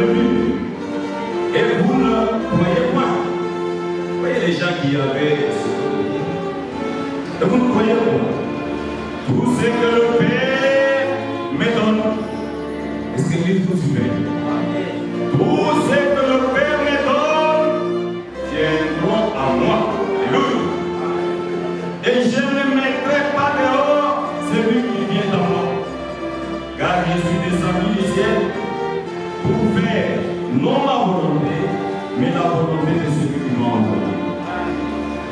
venu. Et vous ne croyez pas. Vous voyez les gens qui avaient et vous ne croyez pas. Tout ce que le Père me donne. Est-ce que l'Église vous suivez? Tout ce que le Père me donne viendront à moi. Alléluia. Et je ne mettrai pas dehors celui qui vient à moi. Car je suis descendu du ciel pour faire non ma volonté, mais la volonté de celui qui m'a envoyé.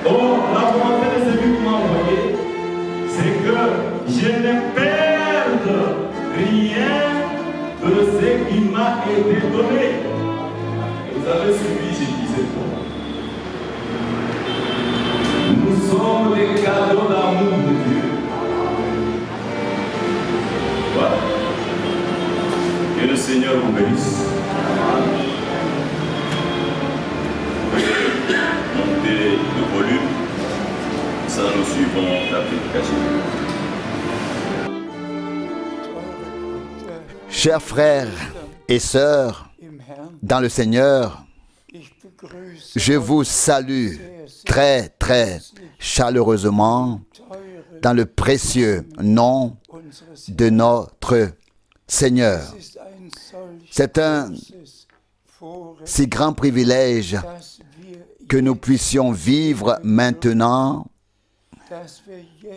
Or, la volonté de celui qui m'a envoyé, c'est que je ne perde rien de ce qui m'a été donné. Vous avez suivi, je disais quoi? Nous sommes les cadeaux d'amour de Dieu. Voilà. Que le Seigneur vous bénisse. Montez le volume. Ça, nous suivons la prédication. Chers frères et sœurs, dans le Seigneur, je vous salue très, très chaleureusement dans le précieux nom de notre Seigneur. C'est un si grand privilège que nous puissions vivre maintenant,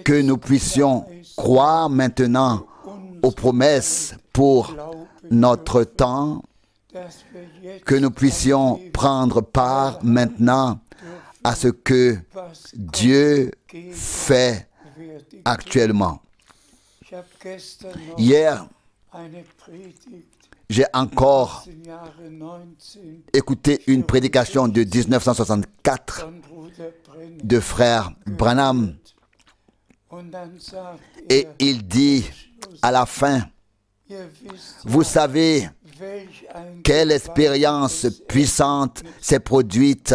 que nous puissions croire maintenant aux promesses pour notre temps, que nous puissions prendre part maintenant à ce que Dieu fait actuellement. Hier, j'ai encore écouté une prédication de 1964 de frère Branham et il dit à la fin, vous savez quelle expérience puissante s'est produite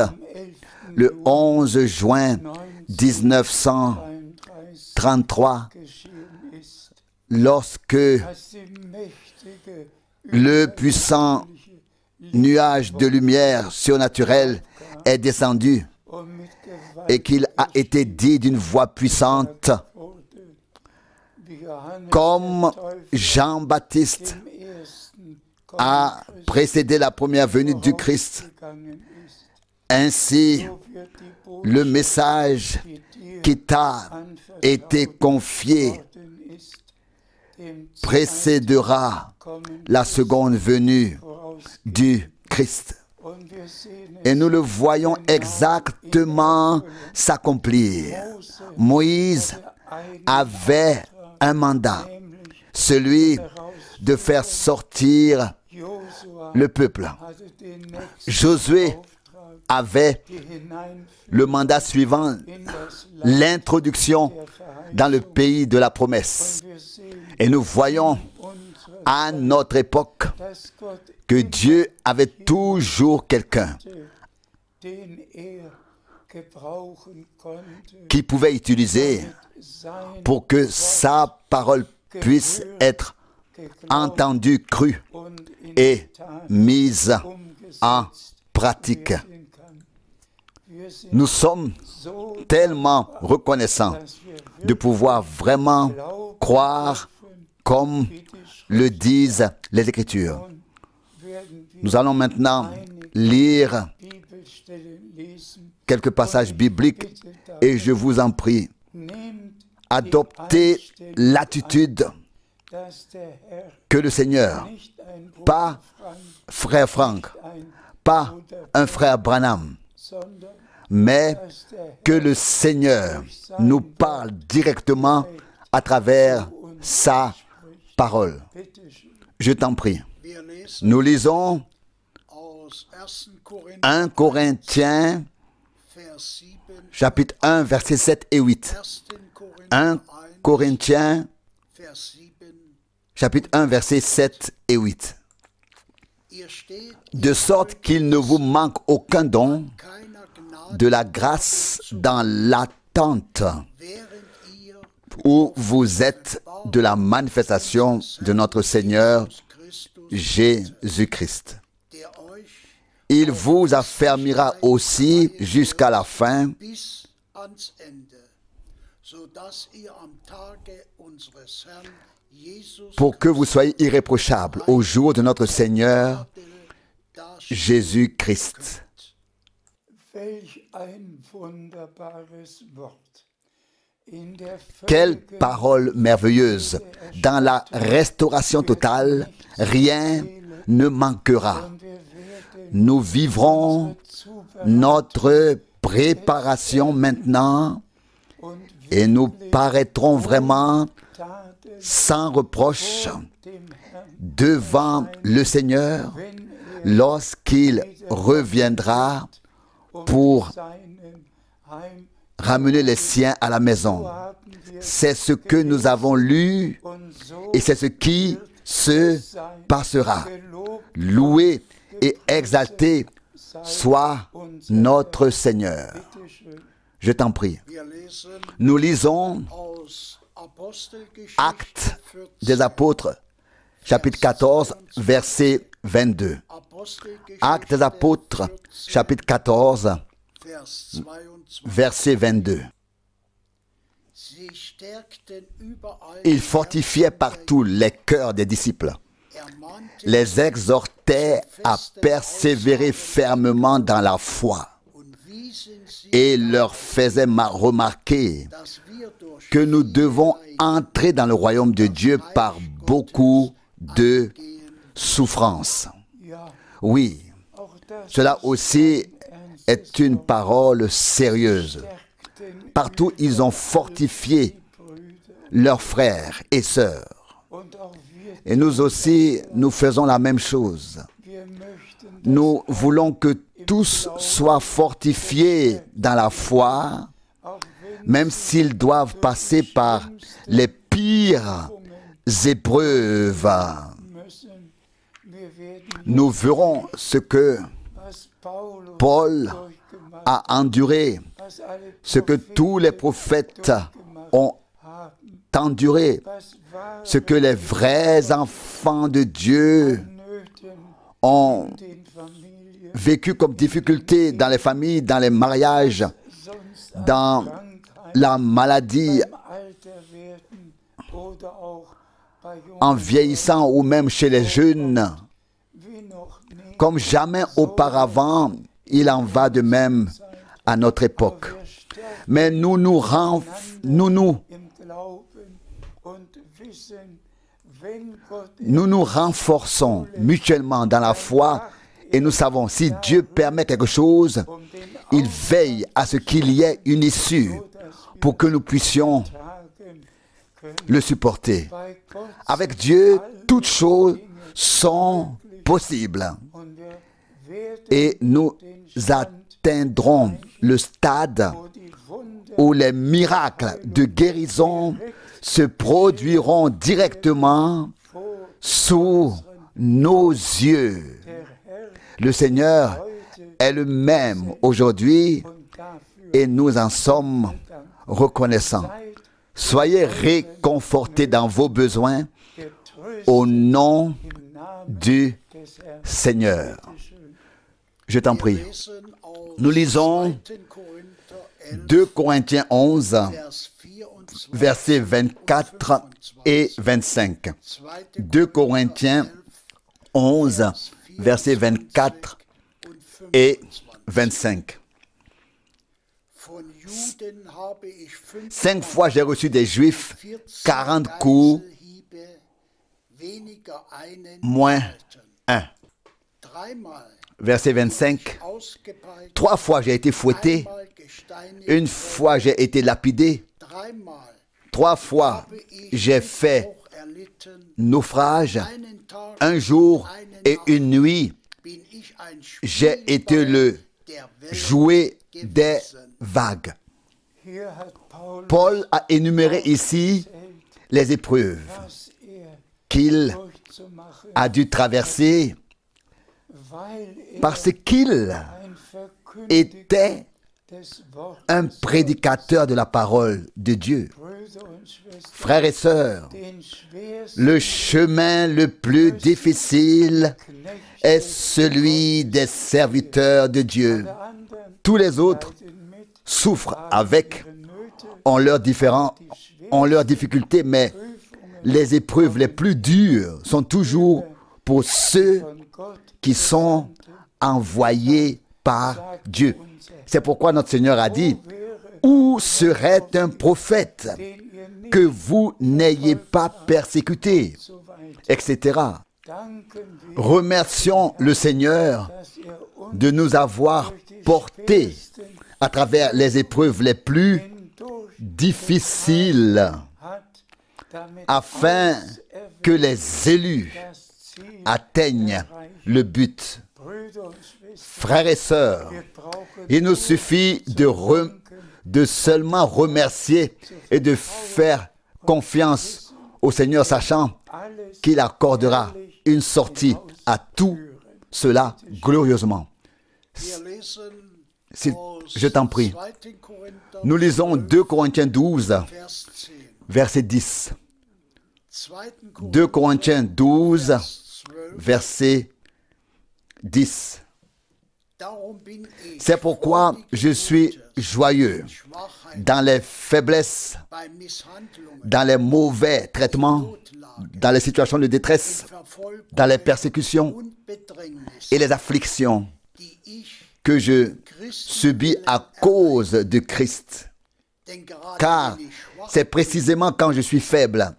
le 11 juin 1933 lorsque le puissant nuage de lumière surnaturelle est descendu et qu'il a été dit d'une voix puissante, comme Jean-Baptiste a précédé la première venue du Christ. Ainsi, le message qui t'a été confié précédera la seconde venue du Christ. Et nous le voyons exactement s'accomplir. Moïse avait un mandat, celui de faire sortir le peuple. Josué avait le mandat suivant, l'introduction dans le pays de la promesse. Et nous voyons à notre époque que Dieu avait toujours quelqu'un qui pouvait utiliser pour que sa parole puisse être entendue, crue et mise en pratique. Nous sommes tellement reconnaissants de pouvoir vraiment croire comme le disent les Écritures. Nous allons maintenant lire quelques passages bibliques et je vous en prie, adoptez l'attitude que le Seigneur, pas frère Franck, pas un frère Branham, mais que le Seigneur nous parle directement à travers sa parole. Je t'en prie. Nous lisons 1 Corinthiens, chapitre 1, versets 7 et 8. 1 Corinthiens, chapitre 1, versets 7 et 8. De sorte qu'il ne vous manque aucun don de la grâce dans l'attente où vous êtes de la manifestation de notre Seigneur Jésus-Christ, il vous affermira aussi jusqu'à la fin, bis ans Ende, sodass ihr am Tage unseres Herrn Jesus pour que vous soyez irréprochables au jour de notre Seigneur Jésus-Christ. Welch ein wunderbares Wort. In der Quelle parole merveilleuse! Dans la restauration totale, rien ne manquera. Nous vivrons notre préparation maintenant et nous paraîtrons vraiment sans reproche devant le Seigneur lorsqu'il reviendra pour ramener les siens à la maison. C'est ce que nous avons lu et c'est ce qui se passera. Loué et exalté soit notre Seigneur. Je t'en prie. Wir lesen Nous lisons aus Apostelgeschichte Actes 14, des Apôtres, chapitre 14, verset 22. Apostelgeschichte Actes des Apôtres, 14, chapitre 14, Vers 22. verset 22. Sie stärkten überall Ils fortifiaient partout les cœurs des disciples, ermahnten les exhortaient à persévérer fermement dans la foi und wiesen sie, et leur faisaient remarquer dass wir durch que nous devons entrer dans le royaume de Dieu par beaucoup de souffrances. Ja, Oui, auch das cela aussi est une parole sérieuse. stärkten Partout, ils ont fortifié Brüder. leurs frères et sœurs. Und auch wir, Et nous aussi, nous faisons la même chose. wir möchten, Nous voulons que tous soient fortifiés dans la foi, auch wenn même s'ils doivent passer par les pires épreuves. müssen, wir werden Nous verrons ce que was Paulus Paul durchgemacht, a enduré, was alle ce que tous les prophètes ont haben, enduré, was wahre ce que les vrais enfants de Dieu Nöten ont in den Familien, vécu comme difficulté dans les familles, dans les mariages, sonst dans Krankheit, la maladie, beim Alter werden oder auch bei en jungen vieillissant ou même chez les jeunes. wie noch nie. Comme jamais auparavant, il en va de même à notre époque. Wir stärken Mais nous nous im Glauben und wissen, wenn Gott renforçons mutuellement dans la foi et nous savons, si Dieu permet quelque chose, den il veille à ce qu'il y ait une issue pour que nous puissions tragen können. le supporter. Bei Gott Avec Dieu, toutes choses sont possibles und wir werden et nous atteindrons le stade wo die Wunder où les miracles de guérison se produiront directement vor sous nos yeux. der Herr Le Seigneur heute est le même aujourd'hui und dafür et nous en sommes reconnaissants. seid Soyez réconfortés dans vos besoins getröstet au nom im Namen du des Herrn. Seigneur. Schön. Je t'en prie. lesen aus Nous lisons 2. Korinther 11, 2 Corinthiens 11, Vers 24, versets 24 et 25. 2 Corinthiens 11, versets 24 und et 25. 25. Von Juden habe ich 5 fois j'ai reçu des Juifs 40 coups, Geiselhiebe, weniger einen moins gehalten. 1. Dreimal Verset 25. ausgepeitscht, 3 fois j'ai été fouetté, einmal gesteinigt, une fois j'ai été lapidé, dreimal 3 fois habe ich j'ai fait Missbrauch erlitten, naufrage, einen Tag un jour einen et Nacht une nuit, bin ich ein j'ai été le der Welt jouet des vagues. Hier hat Paulus Paul a énuméré ici les épreuves was qu'il durchzumachen, a dû traverser weil parce qu'il ein Verkündiger était des Wortes, un prédicateur de la parole de Dieu. Brüder und Schwestern, Frères et sœurs, den schwersten le chemin le plus difficile Knecht est celui des serviteurs de Dieu. Tous les autres souffrent avec, ont leurs difficultés, mais les épreuves les plus dures sont toujours pour ceux qui sont envoyés par Dieu. C'est pourquoi notre Seigneur a dit, « Où serait un prophète que vous n'ayez pas persécuté ?» etc. Remercions le Seigneur de nous avoir portés à travers les épreuves les plus difficiles, afin que les élus atteignent le but. Frères et sœurs, il nous suffit de seulement remercier et de faire confiance au Seigneur, sachant qu'il accordera une sortie à tout cela glorieusement. Je t'en prie. Nous lisons 2 Corinthiens 12, verset 10. 2 Corinthiens 12, verset 10. C'est pourquoi je suis joyeux dans les faiblesses, dans les mauvais traitements, dans les situations de détresse, dans les persécutions et les afflictions que je subis à cause de Christ. Car c'est précisément quand je suis faible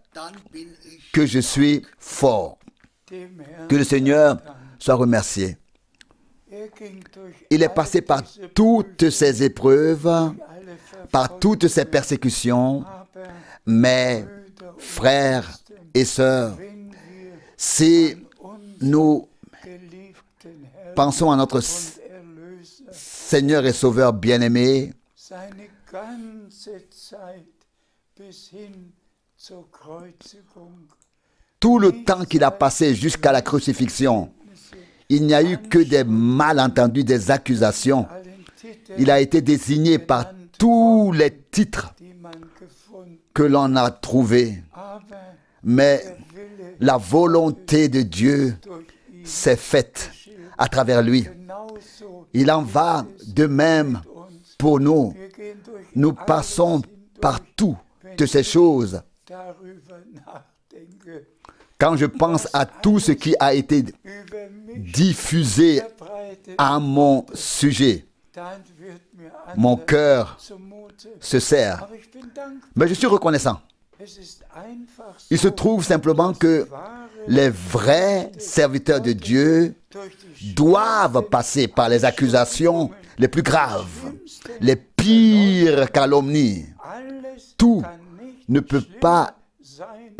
que je suis fort. Que le Seigneur soit remercié. Il est passé par toutes ces épreuves, par toutes ces persécutions, mais frères et sœurs, si nous pensons à notre Seigneur et Sauveur bien-aimé, tout le temps qu'il a passé jusqu'à la crucifixion, il n'y a eu que des malentendus, des accusations. Il a été désigné par tous les titres que l'on a trouvés. Mais la volonté de Dieu s'est faite à travers lui. Il en va de même pour nous. Nous passons par toutes ces choses. Quand je pense à tout ce qui a été diffusé à mon sujet, mon cœur se serre. Mais je suis reconnaissant. Il se trouve simplement que les vrais serviteurs de Dieu doivent passer par les accusations les plus graves, les pires calomnies. Tout ne peut pas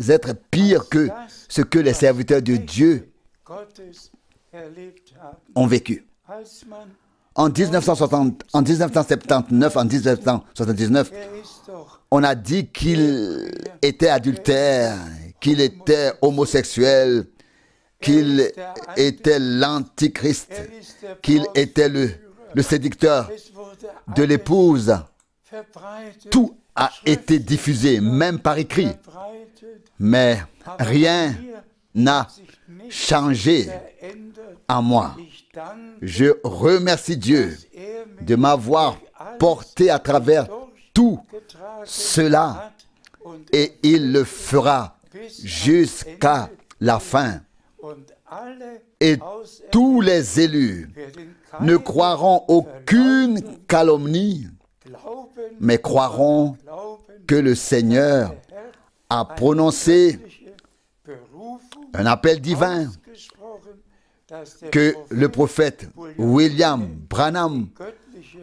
être pire que ce que les serviteurs de Dieu ont vécu. En 1979, en 1979, on a dit qu'il était adultère, qu'il était homosexuel, qu'il était l'antichrist, qu'il était le séducteur de l'épouse. Tout a été diffusé, même par écrit. Mais rien n'a changé en moi. Je remercie Dieu de m'avoir porté à travers tout cela et il le fera jusqu'à la fin. Et tous les élus ne croiront aucune calomnie, mais croiront que le Seigneur a prononcé un appel divin, que le prophète William Branham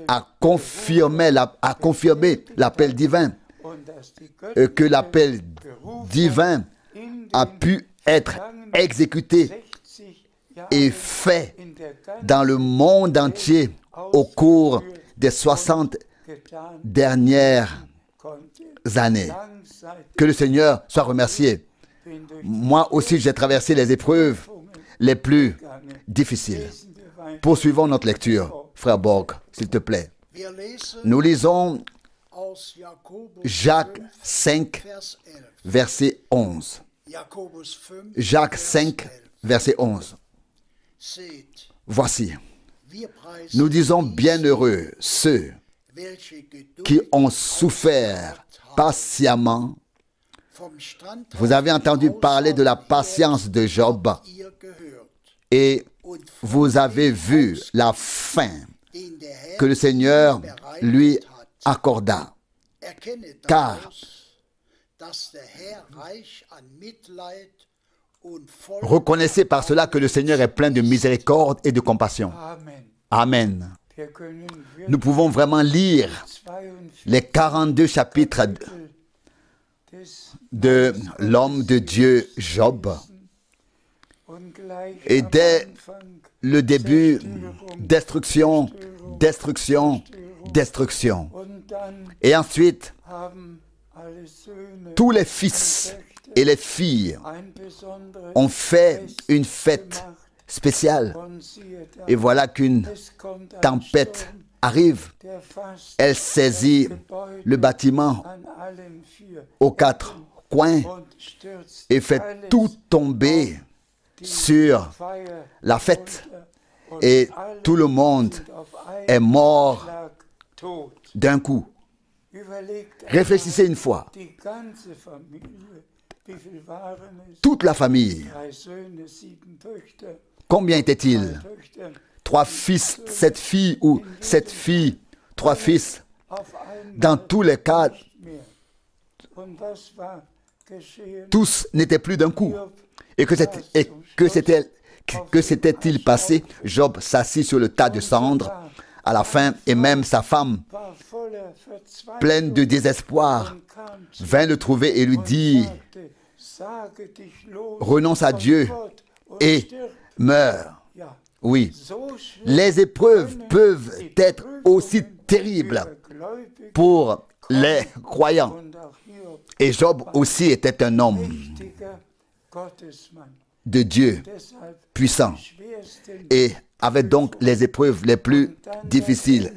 a confirmé l'appel divin, que l'appel divin a pu être exécuté et fait dans le monde entier au cours des 60 dernières années. Que le Seigneur soit remercié. Moi aussi, j'ai traversé les épreuves les plus difficiles. Poursuivons notre lecture. Frère Borg, s'il te plaît. Nous lisons Jacques 5, verset 11. Jacques 5, verset 11. Seht, Voici, wir preisen nous disons dies, bienheureux ceux welche Geduld qui ont souffert patiemment. vom Standhaft Vous avez entendu parler de la patience de Job ihr gehört, et und vous avez vu la fin den der Herr que le Seigneur lui accorda. erkenne Car daraus, dass der Herr reich an Mitleid und voll reconnaissez par cela que le Seigneur est plein de miséricorde et de compassion. Amen. Amen. Wir können Nous pouvons vraiment lire 42 les 42 chapitres des de l'homme de Dieu Job. und gleich Et am dès Anfang le début, destruction, destruction, destruction. und dann Et ensuite, haben alle Söhne tous les fils et les filles ein besonderes ont fait Fest une fête gemacht. spéciale. Und siehe da, Et voilà qu'une es kommt ein tempête Sturm, arrive. der fast Elle saisit das Gebäude le bâtiment an allen vier aux quatre coins und stürzt et fait alles tout tomber die sur Feier la fête. runter und Et alle tout le monde sind auf einen est mort Schlag tot. d'un coup. Überlegt Réfléchissez une fois. die ganze Familie, wie viel waren es? Toute la famille, 3 Söhne, 7 Töchter, combien 3 était-il? Töchter, 3 fils, 7 filles ou 7 filles, 3 fils. auf einmal Dans tous les cas, nicht mehr. Und was war geschehen? tous n'étaient plus d'un coup. Et que s'était-il passé? Job s'assit sur le tas de cendres à la fin et même sa femme, War voller Verzweiflung pleine de désespoir, und kam zu vint le trouver et lui dit, sagte, sage dich los renonce à von Dieu Gott und et stirb. meurs. Ja, Oui, so schlimm les épreuves können peuvent die être aussi Prüfungen terribles für Gläubige pour les croyants. und auch Hiob, Et Job aussi était un homme mächtiger Gottesmann. de Dieu, Deshalb puissant, die schwersten et avait donc les épreuves les plus und dann difficiles.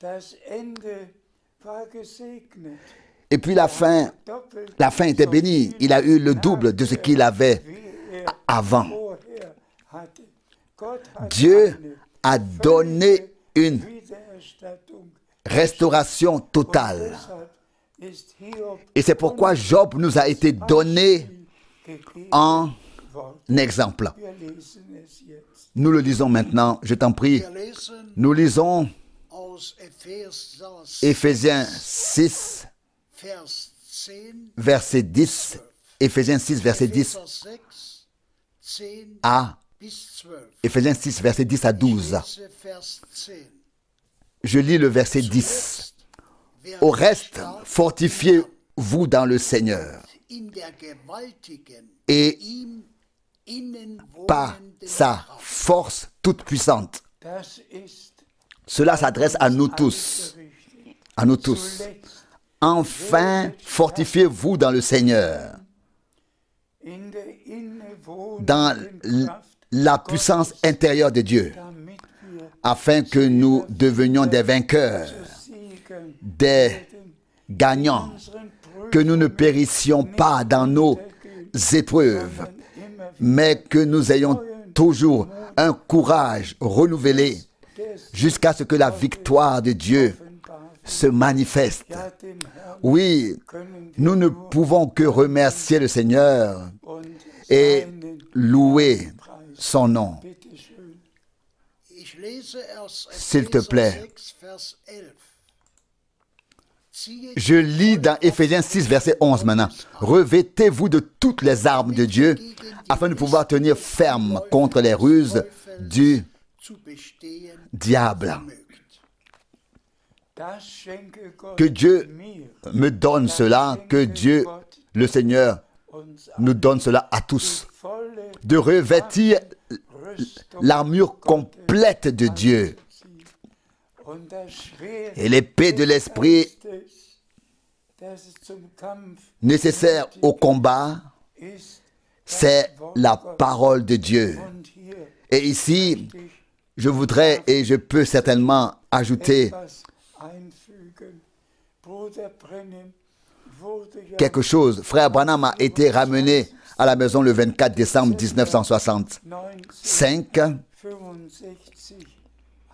Das Ende war gesegnet. Et puis la fin était bénie. Il a eu le double de ce qu'il avait avant. Dieu a donné une restauration totale. Et c'est pourquoi Job nous a été donné en exemple. Nous le lisons maintenant, je t'en prie. Wir lesen Nous lisons aus Éphésiens 6, Vers 10, verset 10. Éphésiens 6, verset 10 Epheser 6, 10 à bis 12. Éphésiens 6, verset 10 à 12. Lese Vers 10. Je lis le verset 10. Au reste, fortifiez-vous dans le Seigneur In der gewaltigen, et ihm innen par wohnenden sa Kraft. force toute puissante. Das ist Cela s'adresse à nous tous. À nous tous. zuletzt Enfin, fortifiez-vous dans le Seigneur, in der dans innewohnenden Kraft, la puissance intérieure de Dieu, damit wir afin que nous devenions des vainqueurs, siegen des gagnants, unseren que nous ne périssions pas dans nos épreuves, mais que nous ayons toujours un courage renouvelé jusqu'à ce que la victoire de Dieu se manifeste. Ja, dem Herrn Oui, können nous ne pouvons que remercier le Seigneur und et seinen louer son nom. Ich lese aus S'il te Epheser plaît. 6, Vers 11. Ziehe Je lis dans Éphésiens 6, verset 11 maintenant. Revêtez-vous de toutes les armes de Dieu afin de pouvoir tenir ferme contre les ruses du zu bestehen diable. vermögt. das schenke Gott Que Dieu mir, me donne cela, que Dieu, le Seigneur, uns nous donne cela à tous. volle De revêtir Rüstung l'armure complète de Dieu und das Schwert et l'épée de l'esprit Geistes, das es zum Kampf nécessaire au combat, ist, c'est la parole de Dieu. und hier Et ici, je voudrais et je peux certainement ajouter etwas einfügen. Bruder Brennan wurde ja quelque chose. Frère Branham a été ramené à la maison le 24 décembre 1965. 65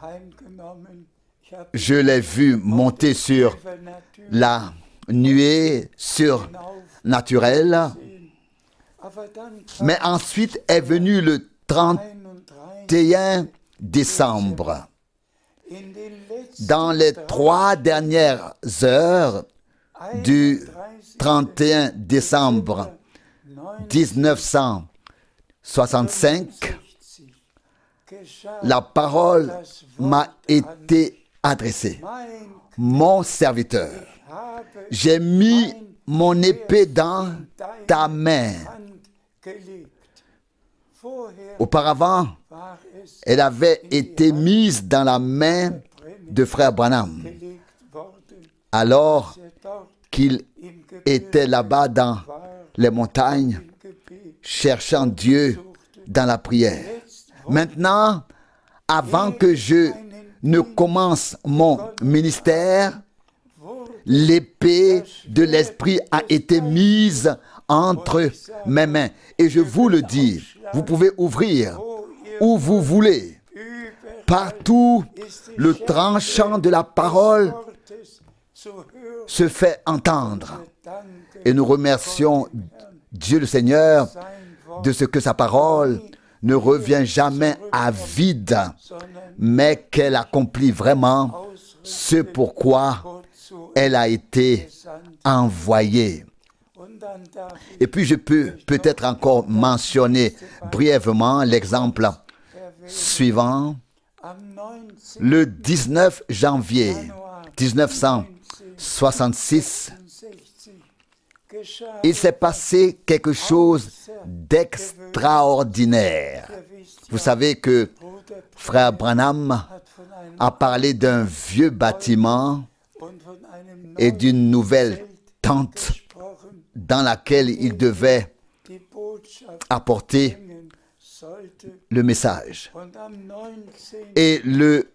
heimgenommen. Ich habe Je l'ai vu monter sur la nuée surnaturelle. aber dann Mais ensuite est venu le 31 décembre. in den letzten Dans les 3 dernières heures du 31 décembre 1965, geschah la parole m'a été adressée. mein Mon serviteur, habe j'ai mis mon épée dans ta main. Hand gelegt. Vorher Auparavant, war es elle avait été mise dans la main de frère Branham, gelegt worden, alors dort qu'il im Gebirge était là-bas dans war, les montagnes, im Gebet. cherchant Dieu dans la prière. Maintenant, avant que je ne commence mon ministère, l'épée de l'Esprit a été mise entre mes mains. Et je vous le dis, vous pouvez ouvrir où vous voulez. Partout, le tranchant de la parole se fait entendre. Et nous remercions Dieu le Seigneur de ce que sa parole ne revient jamais à vide, mais qu'elle accomplit vraiment ce pourquoi elle a été envoyée. Et puis je peux peut-être encore mentionner brièvement l'exemple suivant. Le 19 janvier 1966, il s'est passé quelque chose d'extraordinaire. Vous savez que frère Branham a parlé d'un vieux bâtiment et d'une nouvelle tente dans laquelle il devait apporter le message. Et le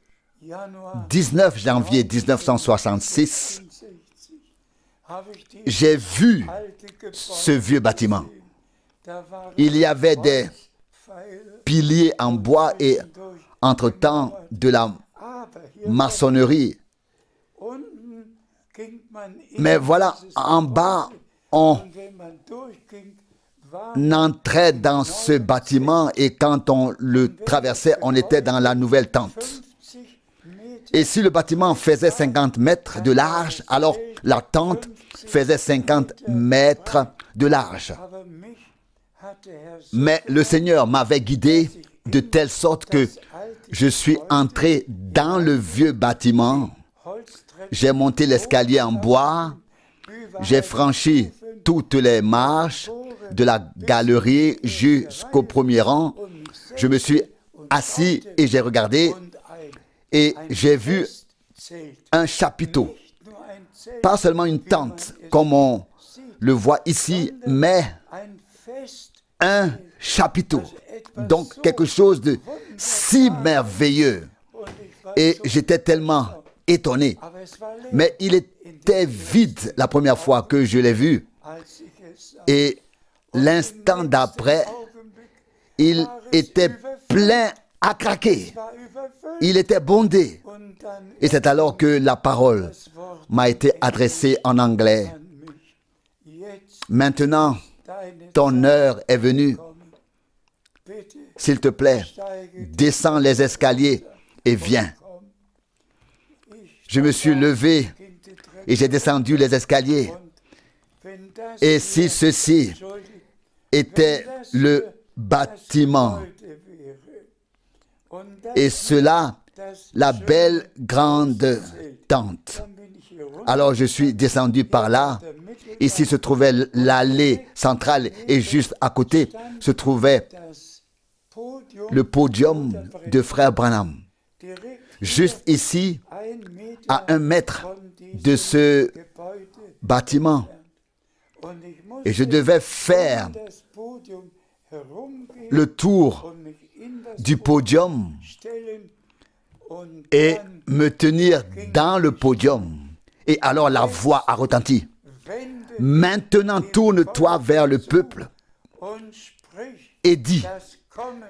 19 janvier 1966, j'ai vu ce vieux bâtiment. Il y avait des piliers en bois et entre-temps de la maçonnerie. Mais voilà, en bas, on entrait dans ce bâtiment et quand on le traversait, on était dans la nouvelle tente. Et si le bâtiment faisait 50 mètres de large, alors la tente faisait 50 mètres de large. Mais le Seigneur m'avait guidé de telle sorte que je suis entré dans le vieux bâtiment. J'ai monté l'escalier en bois. J'ai franchi toutes les marches de la galerie jusqu'au premier rang. Je me suis assis et j'ai regardé et j'ai vu un chapiteau. Pas seulement une tente comme on le voit ici, mais un chapiteau. Donc quelque chose de si merveilleux. Et j'étais tellement étonné. Mais il était vide la première fois que je l'ai vu. Et l'instant d'après, il était plein à craquer. Il était bondé. Et c'est alors que la parole m'a été adressée en anglais. Maintenant, ton heure est venue. S'il te plaît, descends les escaliers et viens. Je me suis levé et j'ai descendu les escaliers. Et si ceci était le bâtiment, et cela, la belle grande tente, alors je suis descendu par là. Ici se trouvait l'allée centrale et juste à côté se trouvait le podium de frère Branham. Juste ici, à 1 mètre de ce bâtiment. Et je devais faire le tour du podium et me tenir dans le podium. Et alors la voix a retenti. Maintenant, tourne-toi vers le peuple et dit,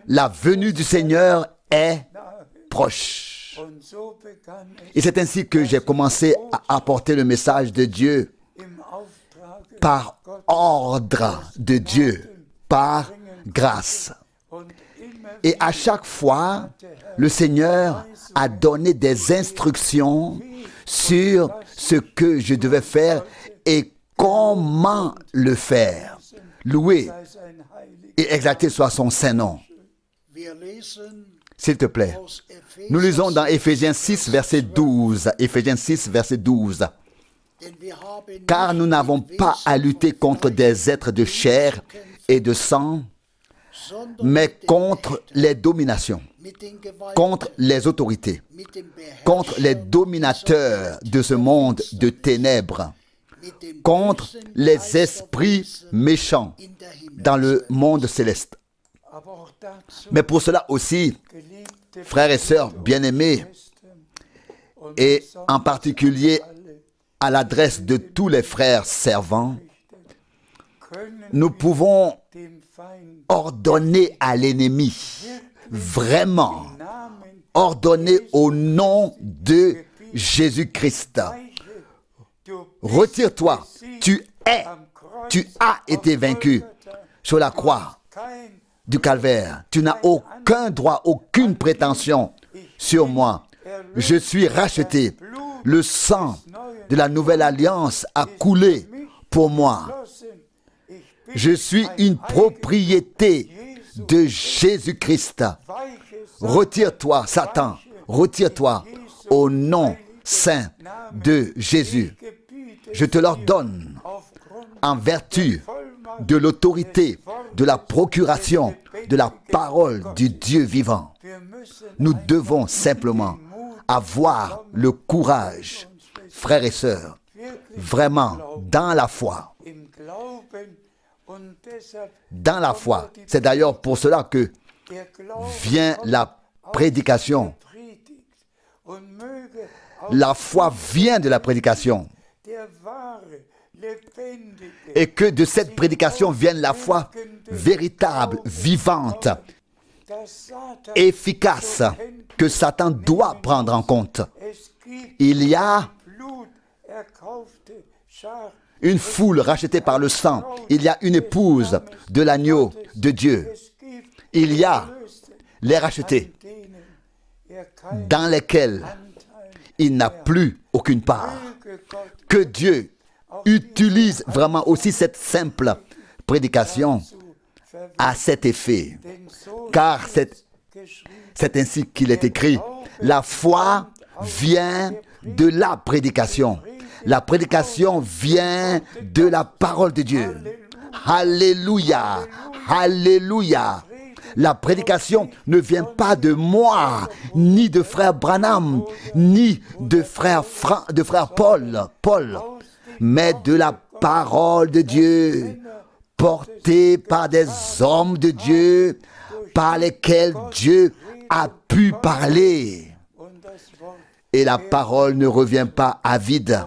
la venue du Seigneur est proche. Et c'est ainsi que j'ai commencé à apporter le message de Dieu par ordre de Dieu, par grâce. Et à chaque fois, le Seigneur a donné des instructions sur ce que je devais faire et comment le faire. Loué et exalté soit son saint nom. S'il te plaît. Nous lisons dans Éphésiens 6, verset 12. Éphésiens 6, verset 12. Car nous n'avons pas à lutter contre des êtres de chair et de sang, mais contre les dominations, contre les autorités, contre les dominateurs de ce monde de ténèbres, contre les esprits méchants dans le monde céleste. Mais pour cela aussi, frères et sœurs bien-aimés, et en particulier à l'adresse de tous les frères servants, nous pouvons ordonner à l'ennemi, vraiment, ordonner au nom de Jésus-Christ. Retire-toi, tu as été vaincu sur la croix du calvaire. Tu n'as aucun droit, aucune prétention sur moi. Je suis racheté. Le sang de la nouvelle alliance a coulé pour moi. Je suis une propriété de Jésus-Christ. Retire-toi, Satan. Retire-toi au nom saint de Jésus. Je te l'ordonne en vertu de l'autorité, de la procuration, de la parole du Dieu vivant. Nous devons simplement avoir le courage, frères et sœurs, vraiment dans la foi. Dans la foi. C'est d'ailleurs pour cela que vient la prédication. La foi vient de la prédication. Et que de cette prédication vienne la foi véritable, vivante, efficace, que Satan doit prendre en compte. Il y a une foule rachetée par le sang. Il y a une épouse de l'agneau de Dieu. Il y a les rachetés dans lesquels il n'a plus aucune part. Que Dieu utilise vraiment aussi cette simple prédication à cet effet. Car c'est ainsi qu'il est écrit. La foi vient de la prédication. La prédication vient de la parole de Dieu. Alléluia, alléluia. La prédication ne vient pas de moi, ni de frère Branham, ni de frère Paul, mais de la parole de Dieu, portée par des hommes de Dieu, par lesquels Dieu a pu parler. Et la parole ne revient pas à vide,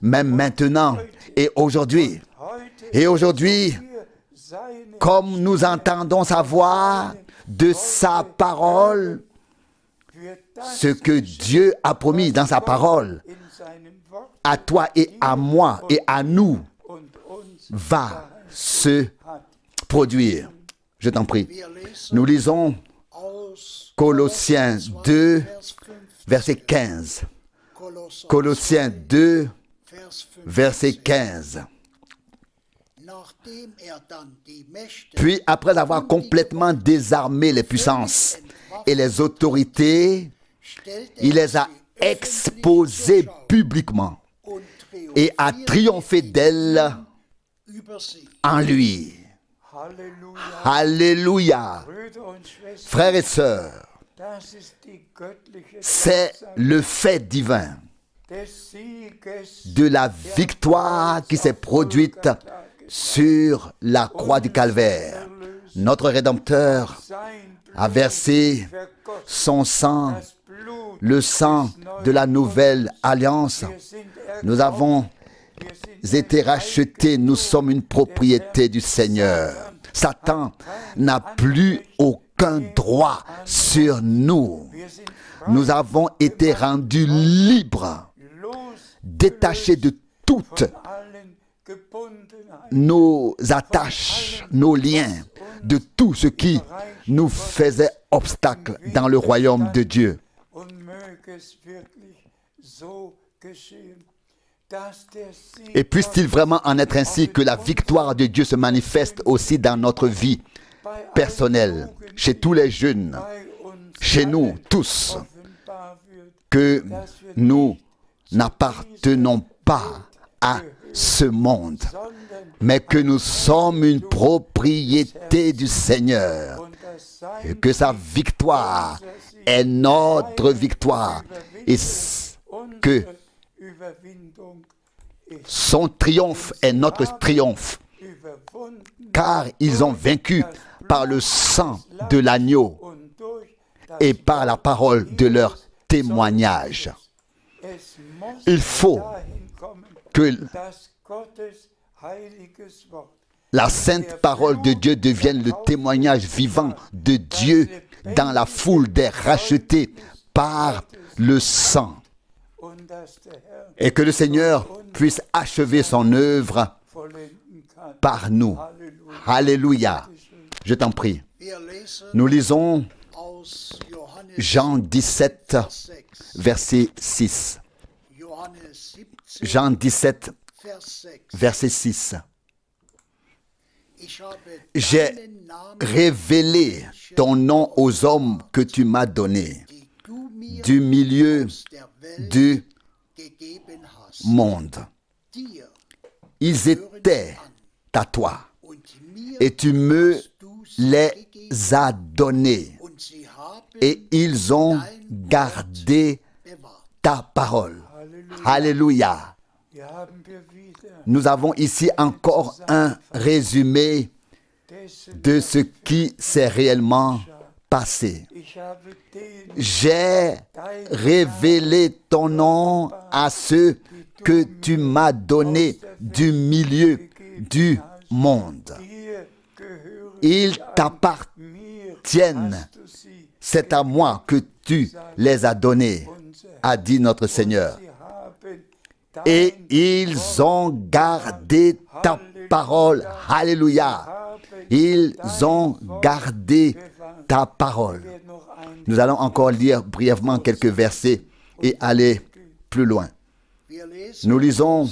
même maintenant et aujourd'hui. Et aujourd'hui, comme nous entendons sa voix de sa parole, ce que Dieu a promis dans sa parole, à toi et à moi et à nous, va se produire. Je t'en prie. Nous lisons Colossiens 2, verset 15. Colossiens 2, verset 15. Puis, après avoir complètement désarmé les puissances et les autorités, il les a exposées publiquement et a triomphé d'elles en lui. Alléluia. Frères et sœurs, c'est le fait divin de la victoire qui s'est produite sur la croix du calvaire. Notre Rédempteur a versé son sang, le sang de la nouvelle alliance. Nous avons été rachetés, nous sommes une propriété du Seigneur. Satan n'a plus aucun droit sur nous. Nous avons été rendus libres, détachés de toutes nos attaches, nos liens, de tout ce qui nous faisait obstacle dans le royaume de Dieu. Et puisse-t-il vraiment en être ainsi que la victoire de Dieu se manifeste aussi dans notre vie personnelle, chez tous les jeunes, chez nous tous, que nous n'appartenons pas à ce monde, mais que nous sommes une propriété du Seigneur, et que sa victoire est notre victoire, et que son triomphe est notre triomphe, car ils ont vaincu par le sang de l'agneau et par la parole de leur témoignage. Il faut que la sainte parole de Dieu devienne le témoignage vivant de Dieu dans la foule des rachetés par le sang. Et que le Seigneur puisse achever son œuvre par nous. Alléluia. Je t'en prie. Nous lisons Jean 17, verset 6. Jean 17, verset 6. J'ai révélé ton nom aux hommes que tu m'as donnés du milieu du monde. Ils étaient à toi et tu me les as donnés et ils ont gardé ta parole. Alléluia. Nous avons ici encore un résumé de ce qui s'est réellement passé. J'ai révélé ton nom à ceux que tu m'as donnés du milieu du monde. Ils t'appartiennent. C'est à moi que tu les as donnés, a dit notre Seigneur. Et ils ont gardé ta parole. Alléluia. Ils ont gardé ta parole. Nous allons encore lire brièvement quelques versets et aller plus loin. Nous lisons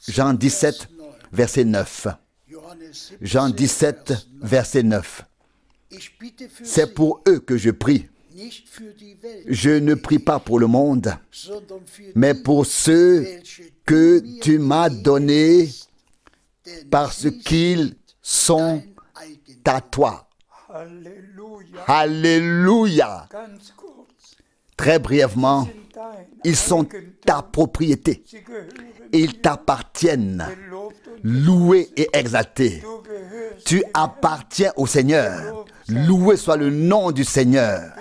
Jean 17, verset 9. Jean 17, verset 9. C'est pour eux que je prie. Je ne prie pas pour le monde, mais pour ceux que tu m'as donnés, parce qu'ils sont à toi. Alléluia. Très brièvement, ils sont ta propriété. Ils t'appartiennent. Loué et exalté. Tu appartiens au Seigneur. Loué soit le nom du Seigneur.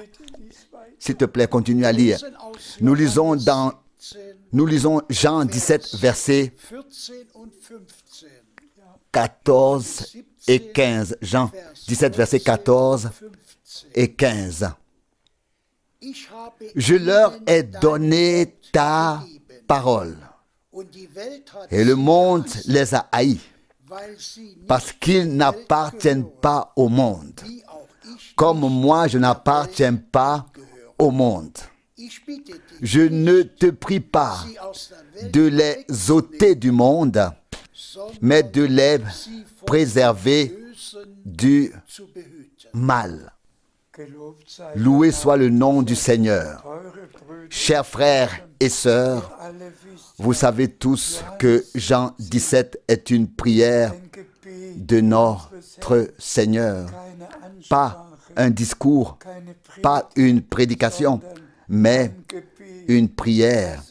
S'il te plaît, continue à lire. Nous lisons Jean 17, versets 14 et 15. Jean 17, versets 14 et 15. Je leur ai donné ta parole, et le monde les a haïs, parce qu'ils n'appartiennent pas au monde, comme moi je n'appartiens pas au monde. Je ne te prie pas de les ôter du monde, mais de les préserver du mal. Loué soit le nom du Seigneur. Chers frères et sœurs, vous savez tous que Jean 17 est une prière de notre Seigneur. Pas un discours, pas une prédication, mais une prière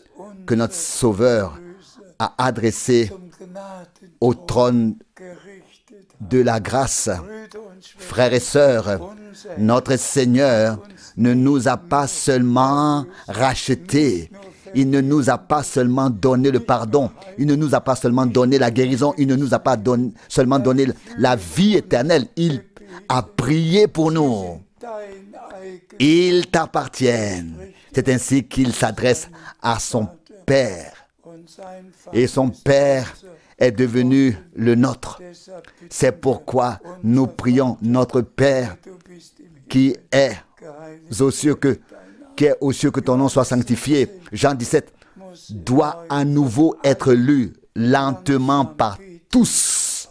que notre Sauveur a adressée au trône de la grâce. Frères et sœurs, notre Seigneur ne nous a pas seulement rachetés, Il ne nous a pas seulement donné le pardon, il ne nous a pas seulement donné la guérison, il ne nous a pas seulement donné la vie éternelle, il a prié pour nous. Ils t'appartiennent. C'est ainsi qu'il s'adresse à son Père. Et son Père est devenu le nôtre. C'est pourquoi nous prions notre Père qui est aux cieux, que ton nom soit sanctifié. Jean 17 doit à nouveau être lu lentement par tous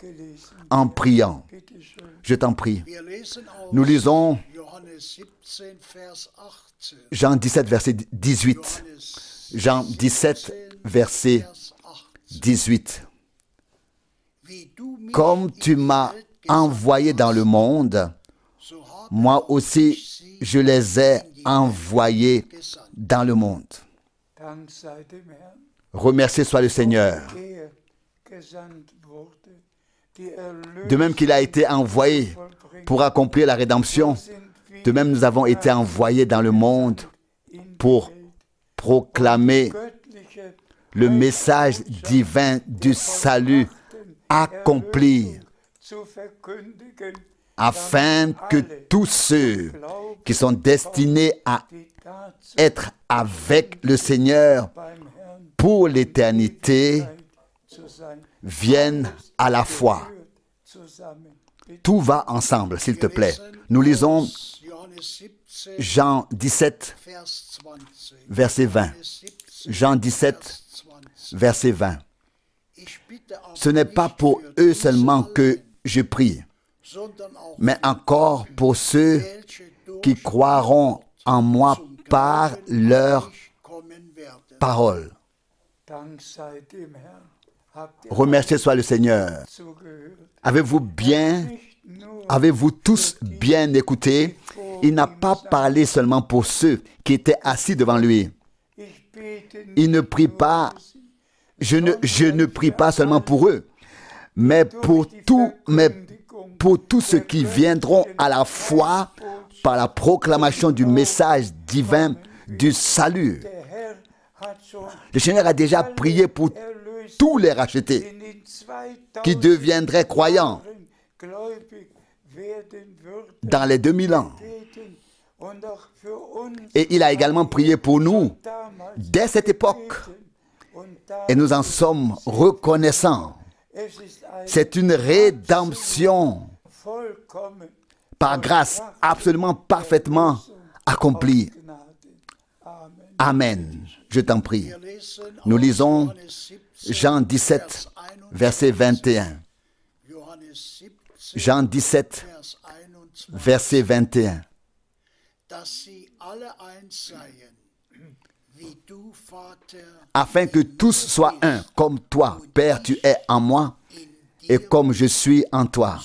en priant. Je t'en prie. Nous lisons Jean 17, verset 18. Jean 17, verset 18. Comme tu m'as envoyé dans le monde, moi aussi je les ai envoyés dans le monde. Remercié soit le Seigneur. De même qu'il a été envoyé pour accomplir la rédemption, de même nous avons été envoyés dans le monde pour proclamer le message divin du salut accompli, afin que tous ceux qui sont destinés à être avec le Seigneur pour l'éternité viennent à la foi. Tout va ensemble, s'il te plaît. Nous lisons Jean 17, verset 20. Jean 17, verset 20. Ce n'est pas pour eux seulement que je prie, mais encore pour ceux qui croiront en moi par leur parole. Remercié soit le Seigneur. Avez-vous tous bien écouté? Il n'a pas parlé seulement pour ceux qui étaient assis devant lui. Il ne prie pas, je ne prie pas seulement pour eux, mais pour tous ceux qui viendront à la foi par la proclamation du message divin du salut. Le Seigneur a déjà prié pour tous les rachetés qui deviendraient croyants dans les 2000 ans. Et il a également prié pour nous dès cette époque. Et nous en sommes reconnaissants. C'est une rédemption par grâce absolument parfaitement accomplie. Amen. Je t'en prie. Nous lisons Jean 17, verset 21. Jean 17, verset 21. Afin que tous soient un, comme toi, Père, tu es en moi, et comme je suis en toi.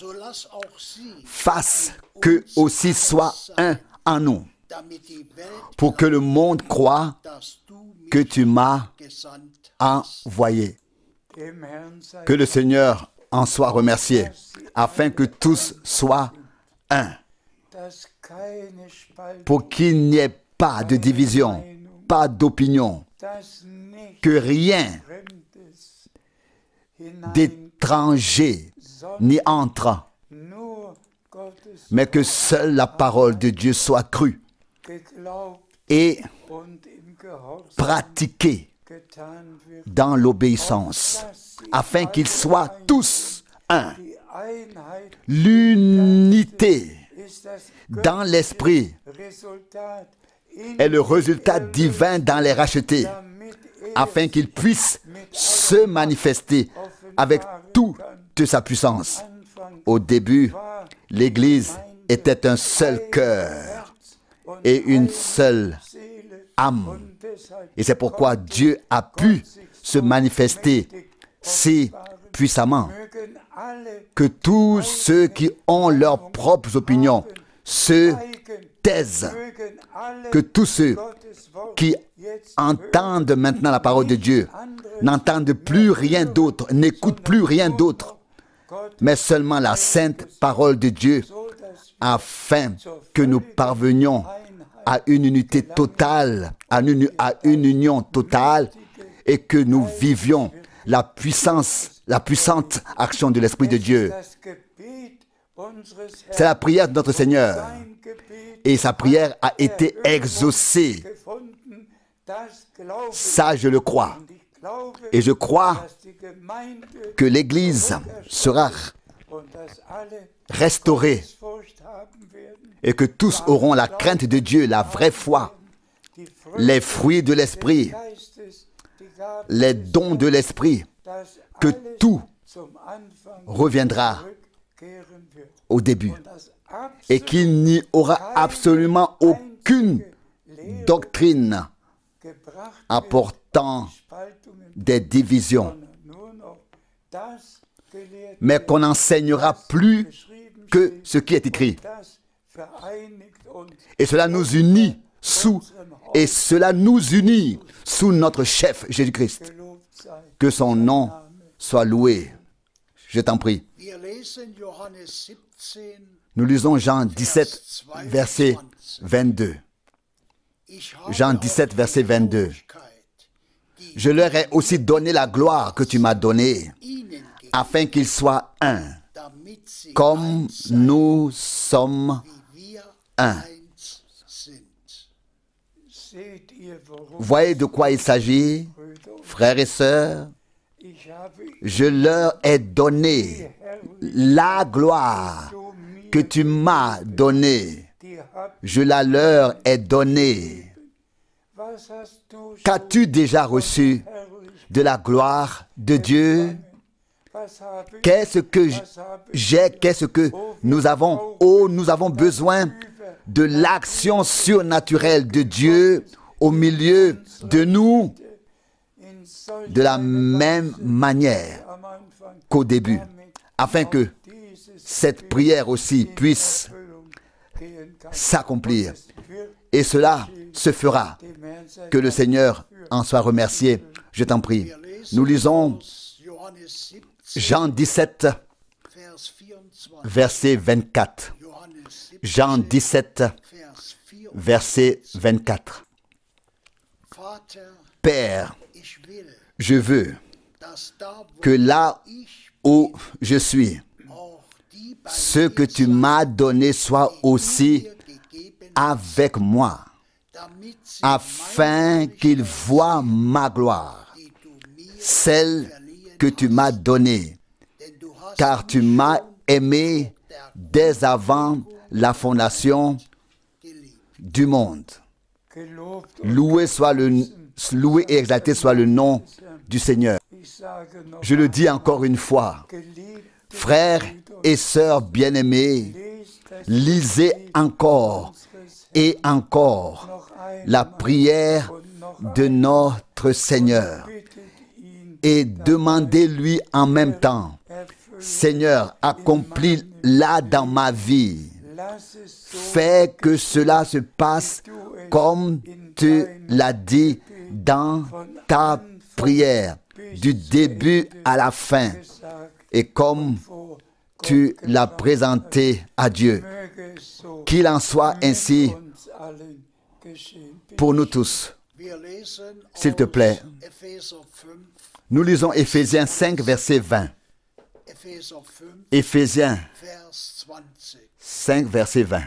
Fasse qu'eux aussi soient un en nous, pour que le monde croie que tu m'as envoyé. Que le Seigneur en soit remercié, afin que tous soient un, pour qu'il n'y ait pas de division, pas d'opinion, que rien d'étranger n'y entre, mais que seule la parole de Dieu soit crue et pratiquée dans l'obéissance, afin qu'ils soient tous un. L'unité dans l'esprit est le résultat divin dans les rachetés, afin qu'ils puissent se manifester avec toute sa puissance. Au début, l'Église était un seul cœur et une seule âme. Et c'est pourquoi Dieu a pu se manifester si puissamment que tous ceux qui ont leurs propres opinions se taisent, que tous ceux qui entendent maintenant la parole de Dieu n'entendent plus rien d'autre, n'écoutent plus rien d'autre, mais seulement la sainte parole de Dieu, afin que nous parvenions à une unité totale, à une union totale, et que nous vivions la puissante action de l'Esprit de Dieu. C'est la prière de notre Seigneur. Et sa prière a été exaucée. Ça, je le crois. Et je crois que l'Église sera restaurée et que tous auront la crainte de Dieu, la vraie foi, les fruits de l'Esprit, les dons de l'Esprit, que tout reviendra au début et qu'il n'y aura absolument aucune doctrine apportant des divisions, mais qu'on n'enseignera plus que ce qui est écrit. Et cela nous unit sous notre chef Jésus-Christ. Que son nom soit loué. Je t'en prie. Nous lisons Jean 17, verset 22. Jean 17, verset 22. Je leur ai aussi donné la gloire que tu m'as donnée, afin qu'ils soient un, comme nous sommes un. Voyez de quoi il s'agit, frères et sœurs. Je leur ai donné la gloire que tu m'as donnée. Je la leur ai donnée. Qu'as-tu déjà reçu de la gloire de Dieu? Qu'est-ce que j'ai? Qu'est-ce que nous avons? Oh, nous avons besoin de l'action surnaturelle de Dieu au milieu de nous, de la même manière qu'au début, afin que cette prière aussi puisse s'accomplir. Et cela se fera. Que le Seigneur en soit remercié. Je t'en prie. Nous lisons Jean 17, verset 24. Jean 17, verset 24. Père, je veux que là où je suis, ce que tu m'as donné soit aussi avec moi, afin qu'ils voient ma gloire, celle que tu m'as donnée, car tu m'as aimé dès avant la fondation du monde. Loué et exalté soit le nom du Seigneur. Je le dis encore une fois, frères et sœurs bien-aimés, lisez encore et encore la prière de notre Seigneur et demandez-lui en même temps, Seigneur, accomplis-la dans ma vie. Fais que cela se passe comme tu l'as dit dans ta prière, du début à la fin, et comme tu l'as présenté à Dieu. Qu'il en soit ainsi pour nous tous. S'il te plaît, nous lisons Éphésiens 5, verset 20. Éphésiens 5, verset 20.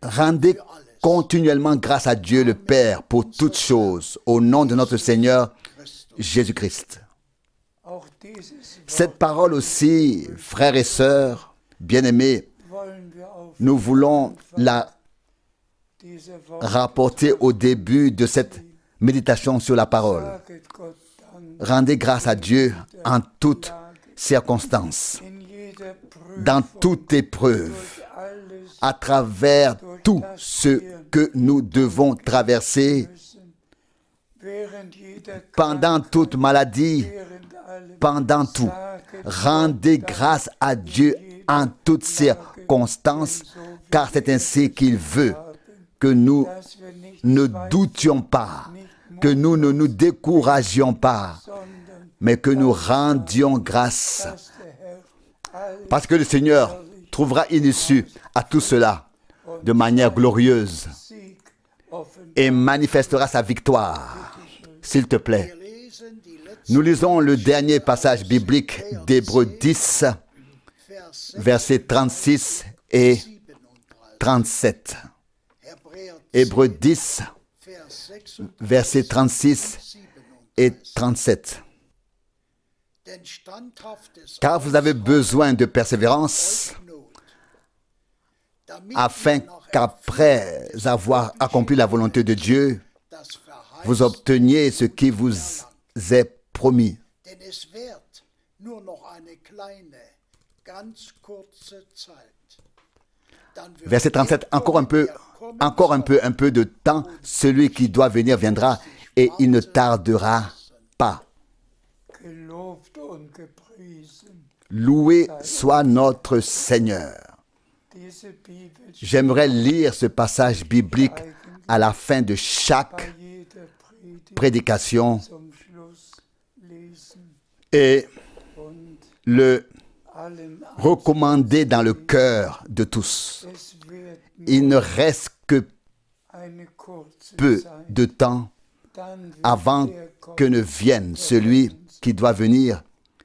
Rendez continuellement grâce à Dieu le Père pour toutes choses, au nom de notre Seigneur Jésus-Christ. Cette parole aussi, frères et sœurs, bien-aimés, nous voulons la rapporter au début de cette méditation sur la parole. Rendez grâce à Dieu en toutes circonstances, dans toute épreuve, à travers tout ce que nous devons traverser, pendant toute maladie, pendant tout. Rendez grâce à Dieu en toutes circonstances, car c'est ainsi qu'il veut que nous ne doutions pas, que nous ne nous découragions pas, mais que nous rendions grâce. Parce que le Seigneur trouvera une issue à tout cela de manière glorieuse Sieg offenbar. et manifestera sa victoire. S'il te plaît, Wir lesen die letzten nous lisons le dernier passage biblique d'Hébreux 10, Vers versets 36 et 37. 37. Hebräer Hébreux 10, Vers 36, versets 36 et 37. 37. Denn standhaftes Car vous avez besoin de persévérance, Not, damit afin ihr nach qu'après avoir accompli la volonté de Dieu, das Verheißen, vous obteniez ce qui vous est promis. denn es wird nur noch eine kleine, ganz kurze Zeit. Dann wird Verset 37, encore un peu de temps, celui qui doit venir viendra et il ne tardera pas. Gelobt und gepriesen. Loué soit notre Seigneur. Diese Bibel J'aimerais lire ce passage biblique à la fin de chaque bei jeder Predigt prédication zum Schluss lesen et und le allen recommander dans le cœur de tous. es wird Il ne reste que eine kurze peu Zeit. de temps Dann wird avant der kommen que ne vienne celui qui doit venir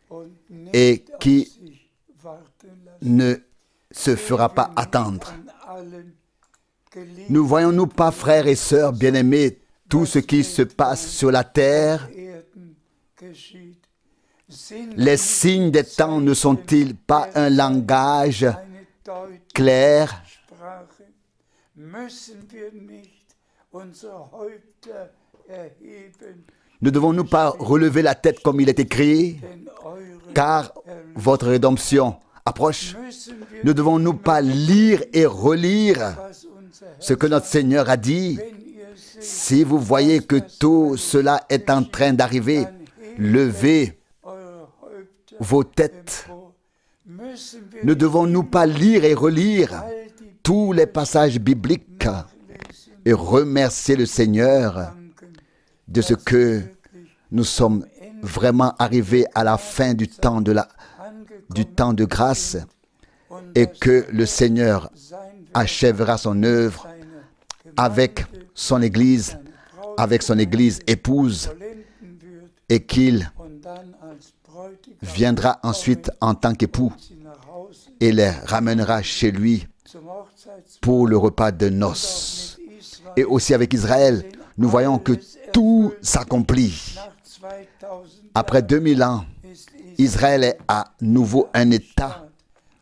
und nicht et auf qui sich warten lassen. ne se fera pas attendre. An allen geliebt Ne voyons-nous pas, frères et sœurs bien-aimés, tout ce qui se passe sur la terre? Erden geschieht. Sind Les signes des temps ne sont-ils pas un langage eine deutliche clair? Sprache? Müssen wir nicht unsere Häupter erheben, Ne devons-nous pas relever la tête comme il est écrit? denn eure Car votre rédemption approche. müssen wir Ne devons-nous pas lire et relire was unser Herr, ce que notre Seigneur a dit? wenn ihr seht, Si vous voyez que tout cela est en train d'arriver, levez eure Häupter vos têtes. empor, müssen wir Ne devons-nous pas lire et relire all die tous les passages bibliques lesen, et remercier le Seigneur danken, de ce que wirklich nous sommes vraiment arrivés à la fin du temps de angekommen grâce und et dass que le Seigneur sein Werk achèvera son œuvre seiner avec son Église, avec son Église épouse, vollenden wird et qu'il und dann als Bräutigam viendra ensuite en tant qu'époux sie nach Hause et les ramènera chez lui zum Hochzeitsfest pour le repas de noces. mit Israel Et aussi avec Israël, nous voyons que tout s'accomplit. nach 2000 Après 2000 ans, ist Israël est à nouveau un État,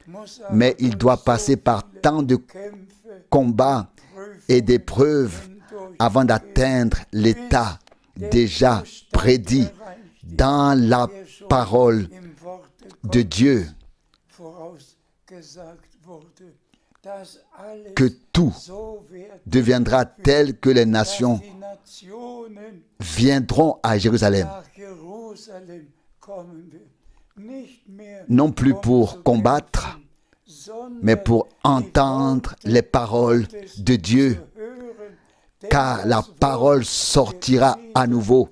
muss mais il doit passer par tant de Kämpfe combats et d'épreuves avant d'atteindre l'état déjà prédit dans la parole im Worte de Dieu, vorausgesagt wurde, dass alles que tout so wird, deviendra tel que les nations die Nationen viendront à Jérusalem, nach Jerusalem kommen wird. Nicht mehr non plus um pour zu combattre, kämpfen, sondern mais pour die entendre Worte les paroles Gottes de Dieu, zu hören, denn car la das parole Wort sortira à nouveau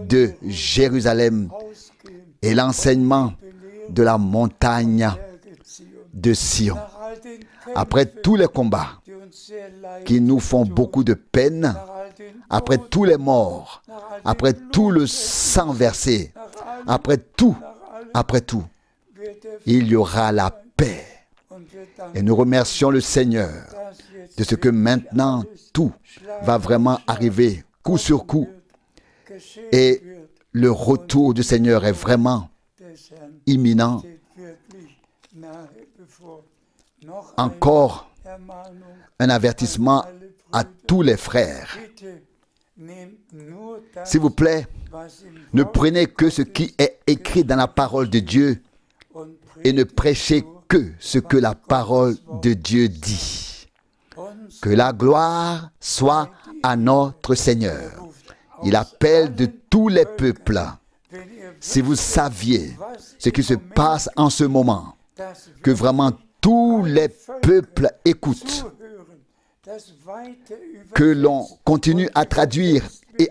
de Jérusalem ausgehen, et l'enseignement de la montagne Berge Zion. de Sion. Nach all den Après Kämpfen, tous les combats die uns sehr leid qui nous font beaucoup de peine, nach all den après Tod, tous les morts, nach all après dem tout le Blut, sang versé, nach allem, après tout, nach allem wird der il y aura la paix. und wir Et danken, nous remercions le Seigneur dass jetzt de ce que maintenant tout va vraiment arriver coup sur coup geschehen et wird. le retour du Seigneur est vraiment Des Herrn imminent. steht wirklich nahe bevor. Noch Encore eine Ermahnung un avertissement à tous les frères. bitte, nehmt nur das, S'il vous plaît, was im ne Wort prenez que ce qui est écrit dans la parole de Dieu und et ne predigt prêchez nur que ce que la parole de Dieu dit. uns Que la gloire soit à notre Seigneur. Il appelle de tous les peuples. wenn ihr Si vous saviez ce qui se passe en ce moment, das que vraiment tous les peuples écoutent, zuhören, das weite que l'on continue à traduire et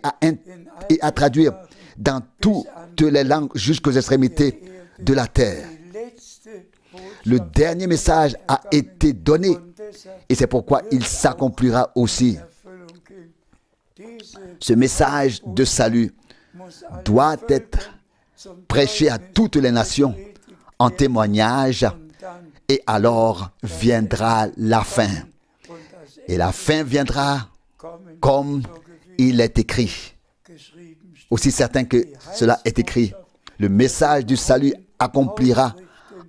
à traduire dans toutes les langues jusqu'aux extrémités de la terre. die letzte Botschaft le dernier message a été donné. Et c'est pourquoi il s'accomplira aussi. Ce message de salut doit être prêché à toutes les nations en témoignage. Et alors viendra la fin. Et la fin viendra comme il est écrit. Aussi certain que cela est écrit. Le message du salut accomplira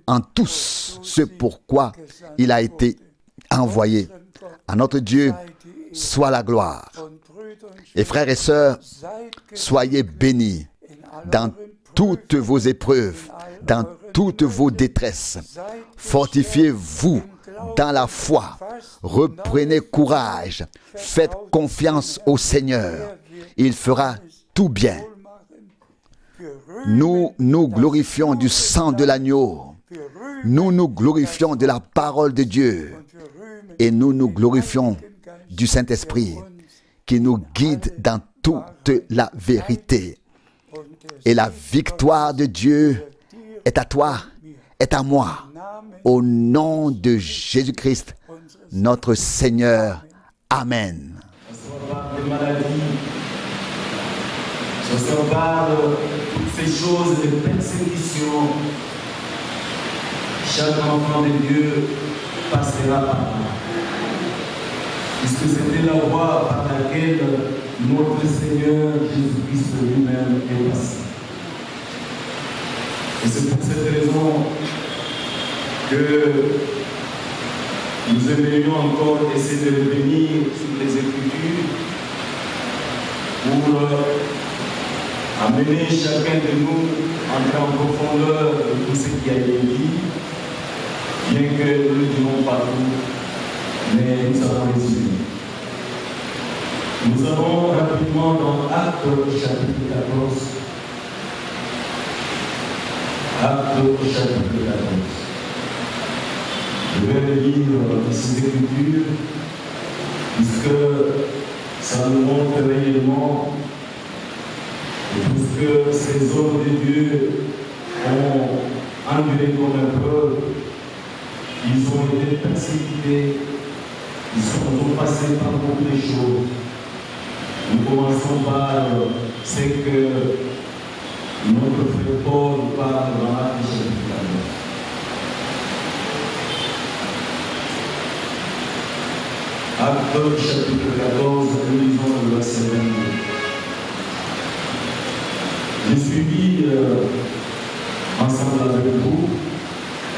en tous ce pourquoi il a été envoyé. À notre Dieu soit la gloire. Et frères et sœurs, soyez bénis dans toutes vos épreuves, dans toutes vos détresses. Fortifiez-vous dans la foi. Reprenez courage. Faites confiance au Seigneur. Il fera tout bien. Nous nous glorifions du sang de l'agneau. Nous nous glorifions de la parole de Dieu. Et nous nous glorifions du Saint-Esprit qui nous guide dans toute la vérité. Et la victoire de Dieu est à toi, est à moi. Au nom de Jésus-Christ, notre Seigneur. Amen. On parle de toutes ces choses de persécution. Chaque enfant de Dieu passera par là. Puisque c'était la voie par laquelle notre Seigneur Jésus-Christ lui-même est passé. Et c'est pour cette raison que nous aimerions encore essayer de revenir sur les Écritures pour amener chacun de nous à entrer en profondeur de tout ce qui a été dit, bien que nous ne le dirons pas tout, mais nous avons résumé. Nous allons rapidement dans Actes chapitre 14. Actes chapitre 14. Je vais lire ces Écritures, puisque ça nous montre réellement tout ce que ces hommes de Dieu ont enduré comme un peuple. Ils ont été persécutés, ils ont passé par beaucoup de choses. Nous commençons par ce que notre frère Paul parle dans Actes chapitre 14. Actes chapitre 14, nous lisons le verset 22. J'ai suivi ensemble avec vous,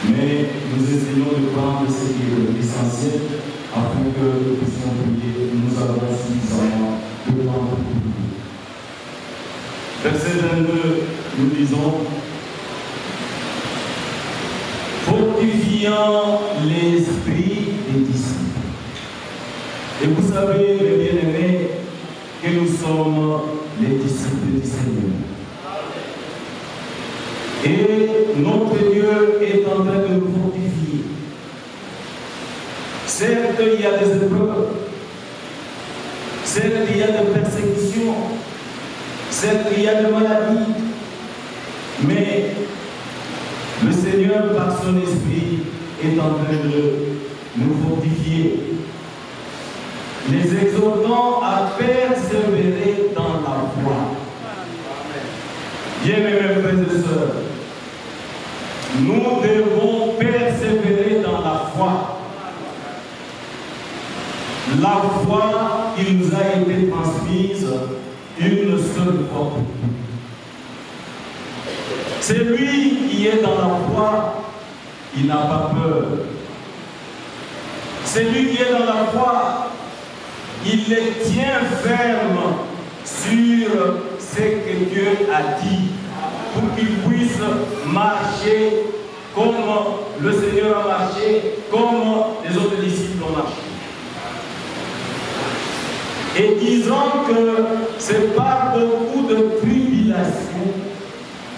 mais nous essayons de prendre ce qui est essentiel afin que nous puissions prier. Nous avons suffisamment de temps pour prier. Verset 22, nous disons: fortifiant l'esprit des disciples. Et vous savez, mes bien-aimés, que nous sommes les disciples du Seigneur. Et notre Dieu est en train de nous fortifier. Certes, il y a des épreuves. Certes, il y a des persécutions. Certes, il y a des maladies. Mais le Seigneur, par son esprit, est en train de nous fortifier, les exhortant à persévérer dans la foi. Bien-aimés frères et sœurs, nous devons persévérer dans la foi. La foi qui nous a été transmise une seule fois pour toutes. C'est lui qui est dans la foi, il n'a pas peur. C'est lui qui est dans la foi, il les tient fermes sur ce que Dieu a dit, pour qu'ils puissent marcher comme le Seigneur a marché, comme les autres disciples ont marché. Et disons que c'est pas beaucoup de tribulation.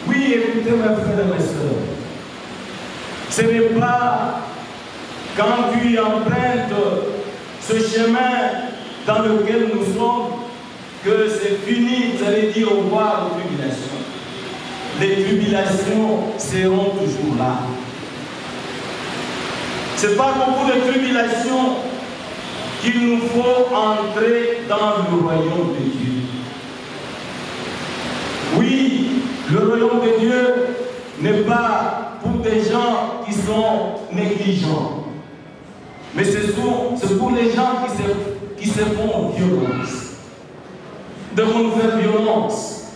Oui, écoutez mes frères et mes sœurs, ce n'est pas quand tu empruntes ce chemin dans lequel nous sommes que c'est fini, vous allez dire au revoir aux tribulations. Les tribulations seront toujours là. C'est par beaucoup de tribulations qu'il nous faut entrer dans le royaume de Dieu. Oui, le royaume de Dieu n'est pas pour des gens qui sont négligents, mais c'est pour les gens qui se font violence. Devons nous faire violence,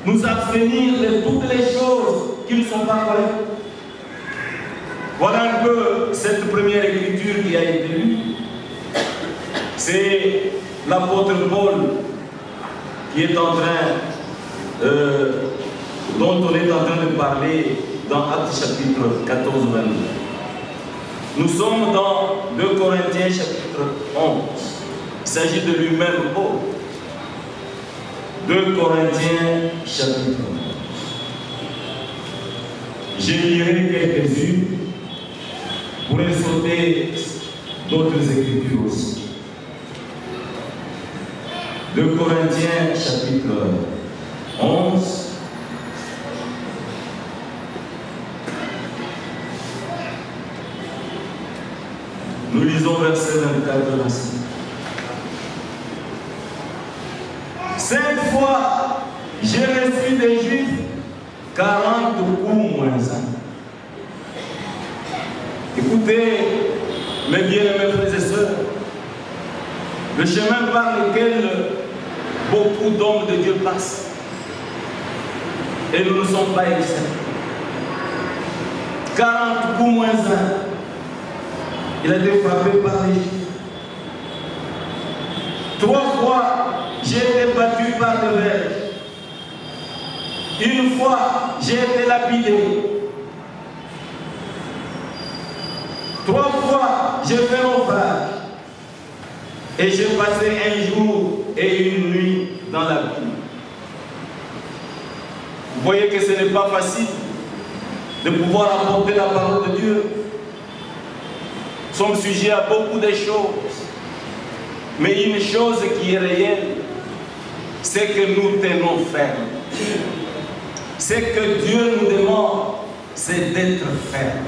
nous abstenir de toutes les choses qui ne sont pas correctes. Voilà un peu cette première écriture qui a été lue. C'est l'apôtre Paul qui est en train, dont on est en train de parler dans Actes chapitre 14, 22. Nous sommes dans 2 Corinthiens chapitre 11. Il s'agit de lui-même Paul. 2 Corinthiens chapitre 11. Je lirai quelques-unes pour sauter d'autres écritures aussi. 2 Corinthiens chapitre 11. Nous lisons verset 24 de la suite. 5 fois j'ai reçu des Juifs 40 coups moins 1. Écoutez, mes bien-aimés frères et sœurs, le chemin par lequel beaucoup d'hommes de Dieu passent, et nous ne sommes pas exempts. 40 coups moins 1. Il a été frappé par les Juifs. 3 fois, j'ai été battu par le verge. 1 fois, j'ai été lapidé. 3 fois, j'ai fait naufrage. Et j'ai passé un jour et une nuit dans la vie. Vous voyez que ce n'est pas facile de pouvoir apporter la parole de Dieu. Nous sommes sujets à beaucoup de choses. Mais une chose qui est réelle, c'est que nous tenons ferme. C'est que Dieu nous demande, c'est d'être ferme.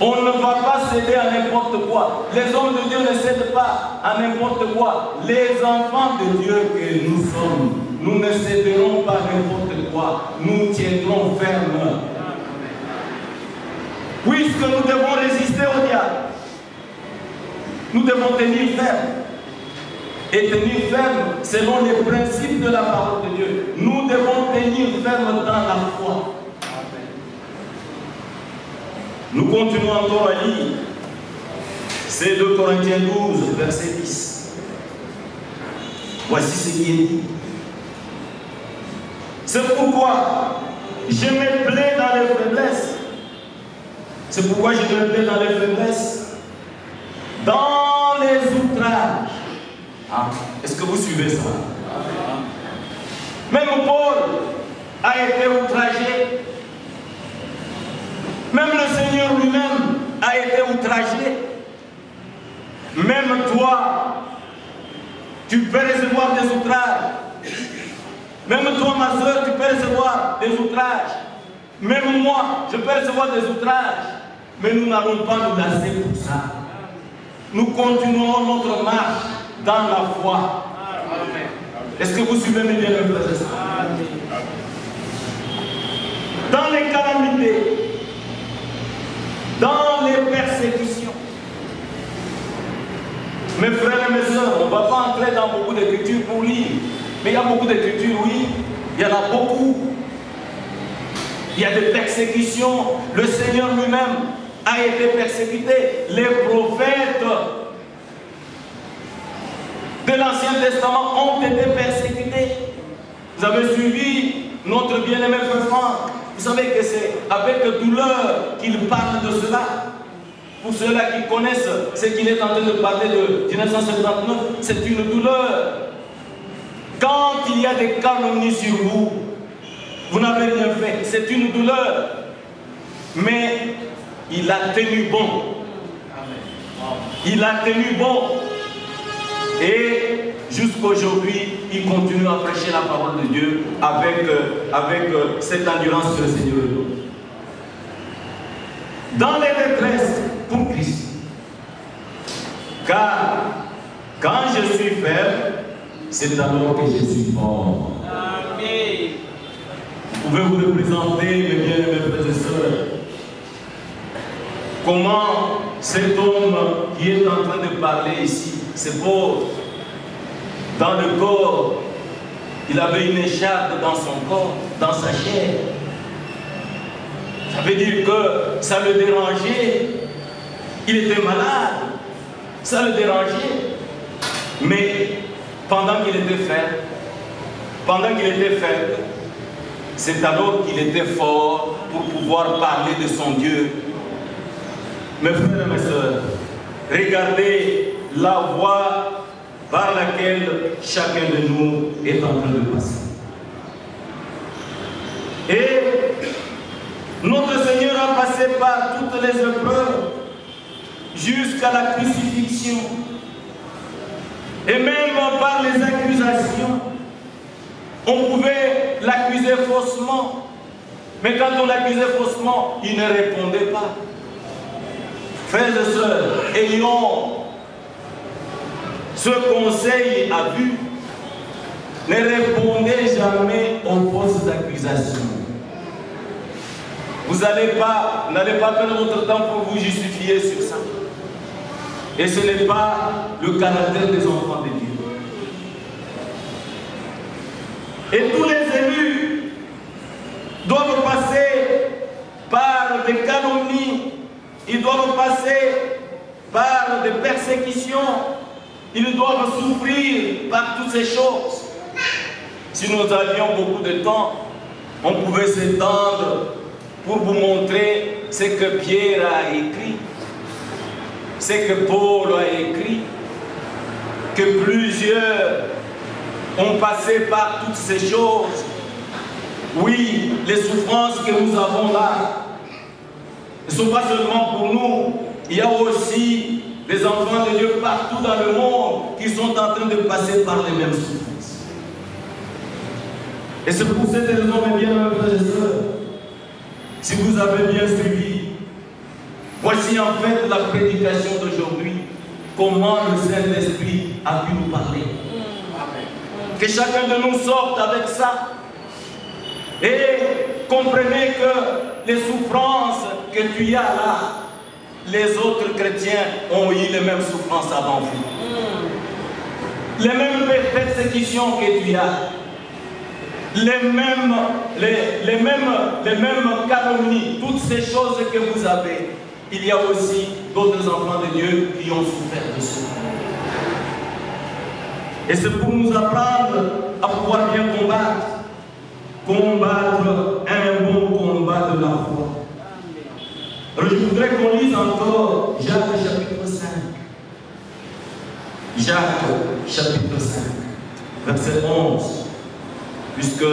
On ne va pas céder à n'importe quoi. Les hommes de Dieu ne cèdent pas à n'importe quoi. Les enfants de Dieu que nous sommes, nous ne céderons pas à n'importe quoi. Nous tiendrons ferme. Puisque nous devons résister au diable, nous devons tenir ferme. Et tenir ferme selon les principes de la parole de Dieu. Nous devons tenir ferme dans la foi. Nous continuons encore à lire. C'est 2 Corinthiens 12, verset 10. Voici ce qui est dit. C'est pourquoi je me plais dans les faiblesses. C'est pourquoi je me plais dans les faiblesses. Dans les outrages. Ah, est-ce que vous suivez ça? Même Paul a été outragé. Même le Seigneur lui-même a été outragé. Même toi, tu peux recevoir des outrages. Même toi, ma soeur, tu peux recevoir des outrages. Même moi, je peux recevoir des outrages. Mais nous n'allons pas nous lasser pour ça. Nous continuerons notre marche dans la foi. Est-ce que vous suivez mes bien-aimés frères et sœurs? Dans les calamités, dans les persécutions. Mes frères et mes sœurs, on ne va pas entrer dans beaucoup d'écritures pour lire. Mais il y a beaucoup d'écritures, oui. Il y en a beaucoup. Il y a des persécutions. Le Seigneur lui-même a été persécuté. Les prophètes de l'Ancien Testament ont été persécutés. Vous avez suivi notre bien-aimé frère Franck. Vous savez que c'est avec douleur qu'il parle de cela. Pour ceux-là qui connaissent ce qu'il est en train de parler de 1959, c'est une douleur. Quand il y a des calomnies sur vous, vous n'avez rien fait. C'est une douleur. Mais il a tenu bon. Il a tenu bon. Et jusqu'aujourd'hui, il continue à prêcher la parole de Dieu avec cette endurance que le Seigneur lui donne. dans les détresses pour Christ. Car quand je suis faible, c'est alors que je suis fort. Amen. Vous pouvez vous représenter, mes bien-aimés frères et sœurs, comment cet homme qui est en train de parler ici, c'est pauvre, dans le corps, il avait une écharpe dans son corps, dans sa chair. Ça veut dire que ça le dérangeait. Il était malade. Ça le dérangeait. Mais pendant qu'il était faible, c'est alors qu'il était fort pour pouvoir parler de son Dieu. Mes frères et mes sœurs, regardez la voie par laquelle chacun de nous est en train de passer. Et notre Seigneur a passé par toutes les épreuves jusqu'à la crucifixion. Et même par les accusations, on pouvait l'accuser faussement. Mais quand on l'accusait faussement, il ne répondait pas. Frères et sœurs, ayons ce conseil à vue. Ne répondez jamais aux fausses accusations. Vous n'allez pas perdre votre temps pour vous justifier sur ça. Et ce n'est pas le caractère des enfants de Dieu. Et tous les élus doivent passer par des calomnies, ils doivent passer par des persécutions, ils doivent souffrir par toutes ces choses. Si nous avions beaucoup de temps, on pouvait s'étendre pour vous montrer ce que Pierre a écrit, ce que Paul a écrit, que plusieurs ont passé par toutes ces choses. Oui, les souffrances que nous avons là ne sont pas seulement pour nous, il y a aussi des enfants de Dieu partout dans le monde qui sont en train de passer par les mêmes souffrances. Et c'est pour cette raison, mes bien-aimés frères et sœurs, si vous avez bien suivi, voici en fait la prédication d'aujourd'hui, comment le Saint-Esprit a pu nous parler. Que chacun de nous sorte avec ça. Et comprenez que les souffrances que tu as là, les autres chrétiens ont eu les mêmes souffrances avant vous. Les mêmes persécutions que tu as. Les mêmes calomnies, toutes ces choses que vous avez. Il y a aussi d'autres enfants de Dieu qui ont souffert de cela. Et c'est pour nous apprendre à pouvoir bien combattre un bon combat de la foi. Alors je voudrais qu'on lise encore Jacques chapitre 5. Jacques chapitre 5, verset 11. Puisque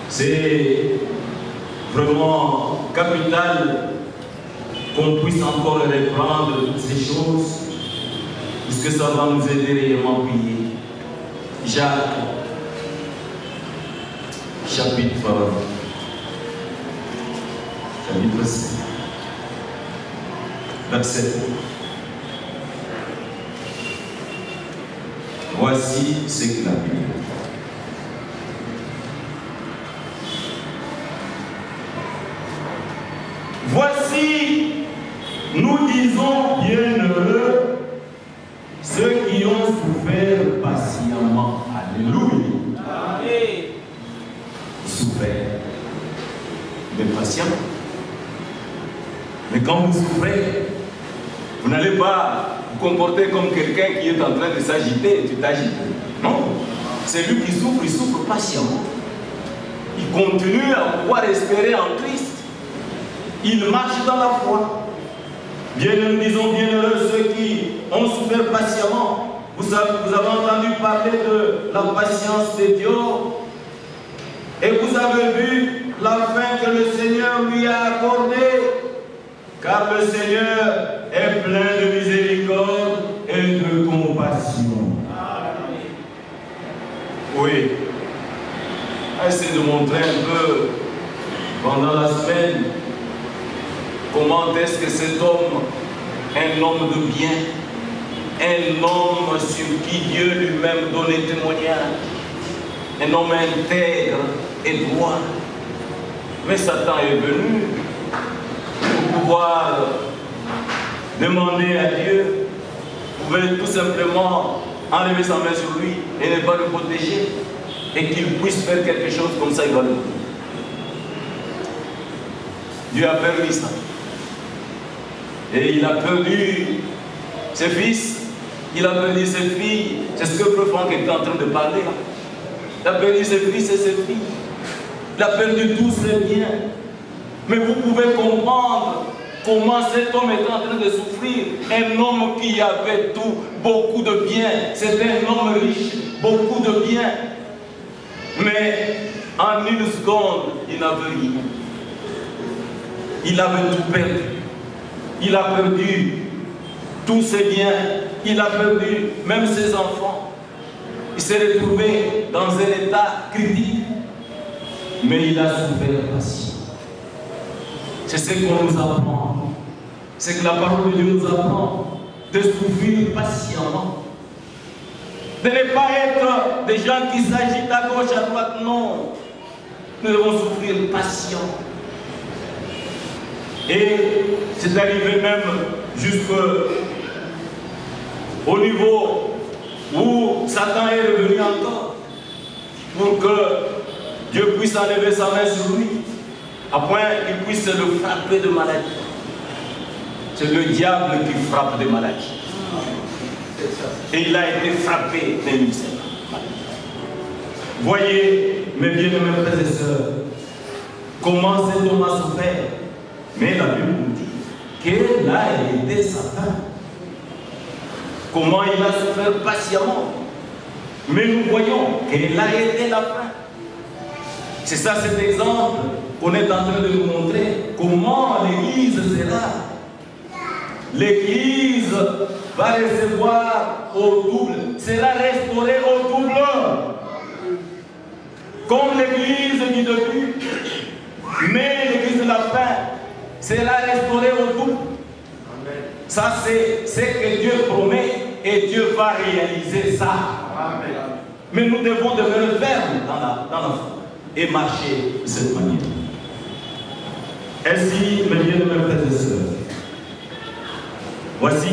c'est vraiment capital qu'on puisse encore reprendre toutes ces choses, puisque ça va nous aider réellement à prier. Jacques, chapitre 5, verset 1. Voici ce qu'il a dit. Voici, nous disons bienheureux ceux qui ont souffert patiemment. Alléluia. Amen. Souffert, mais patiemment. Mais quand vous souffrez, vous n'allez pas vous comporter comme quelqu'un qui est en train de s'agiter et tu t'agites. Non. C'est lui qui souffre, il souffre patiemment. Il continue à pouvoir espérer en Christ. Il marche dans la foi. Bien, nous disons bienheureux ceux qui ont souffert patiemment. Vous avez entendu parler de la patience de Dieu. Et vous avez vu la fin que le Seigneur lui a accordée. Car le Seigneur est plein de miséricorde et de compassion. Amen. Oui. Essayez de montrer un peu pendant la semaine comment est-ce que cet homme, un homme de bien, un homme sur qui Dieu lui-même donnait témoignage, un homme intègre et droit. Mais Satan est venu pour pouvoir demander à Dieu, pouvait tout simplement enlever sa main sur lui et ne pas le protéger, et qu'il puisse faire quelque chose comme ça, il va le faire. Dieu a permis ça. Et il a perdu ses fils, il a perdu ses filles. C'est ce que Frère Franck était en train de parler là. Il a perdu ses fils et ses filles. Il a perdu tous ses biens. Mais vous pouvez comprendre comment cet homme était en train de souffrir. Un homme qui avait tout, beaucoup de biens. C'était un homme riche, beaucoup de biens. Mais en une seconde, il n'avait rien. Il avait tout perdu. Il a perdu tous ses biens. Il a perdu même ses enfants. Il s'est retrouvé dans un état critique. Mais il a souffert patiemment. C'est ce qu'on nous apprend. C'est que la parole de Dieu nous apprend de souffrir patiemment. De ne pas être des gens qui s'agitent à gauche, à droite. Non. Nous devons souffrir patiemment. Et c'est arrivé même jusqu'au niveau où Satan est revenu encore pour que Dieu puisse enlever sa main sur lui, à point qu'il puisse le frapper de maladie. C'est le diable qui frappe des maladies. Et il a été frappé d'un ulcère. Voyez, mes bien-aimés frères et sœurs, comment cet homme a souffert. Mais la Bible nous dit quelle a été sa fin. Comment il a souffert patiemment. Mais nous voyons quelle a été la fin. C'est ça cet exemple qu'on est en train de nous montrer. Comment l'Église sera. L'Église va recevoir au double. Sera restaurée au double. Comme l'Église du début. Mais l'Église de la fin sera restaurée au double. Ça, c'est ce que Dieu promet et Dieu va réaliser ça. Amen. Mais nous devons demeurer fermes dans la foi et marcher de cette manière. Ainsi, mes bien-aimés frères et sœurs, voici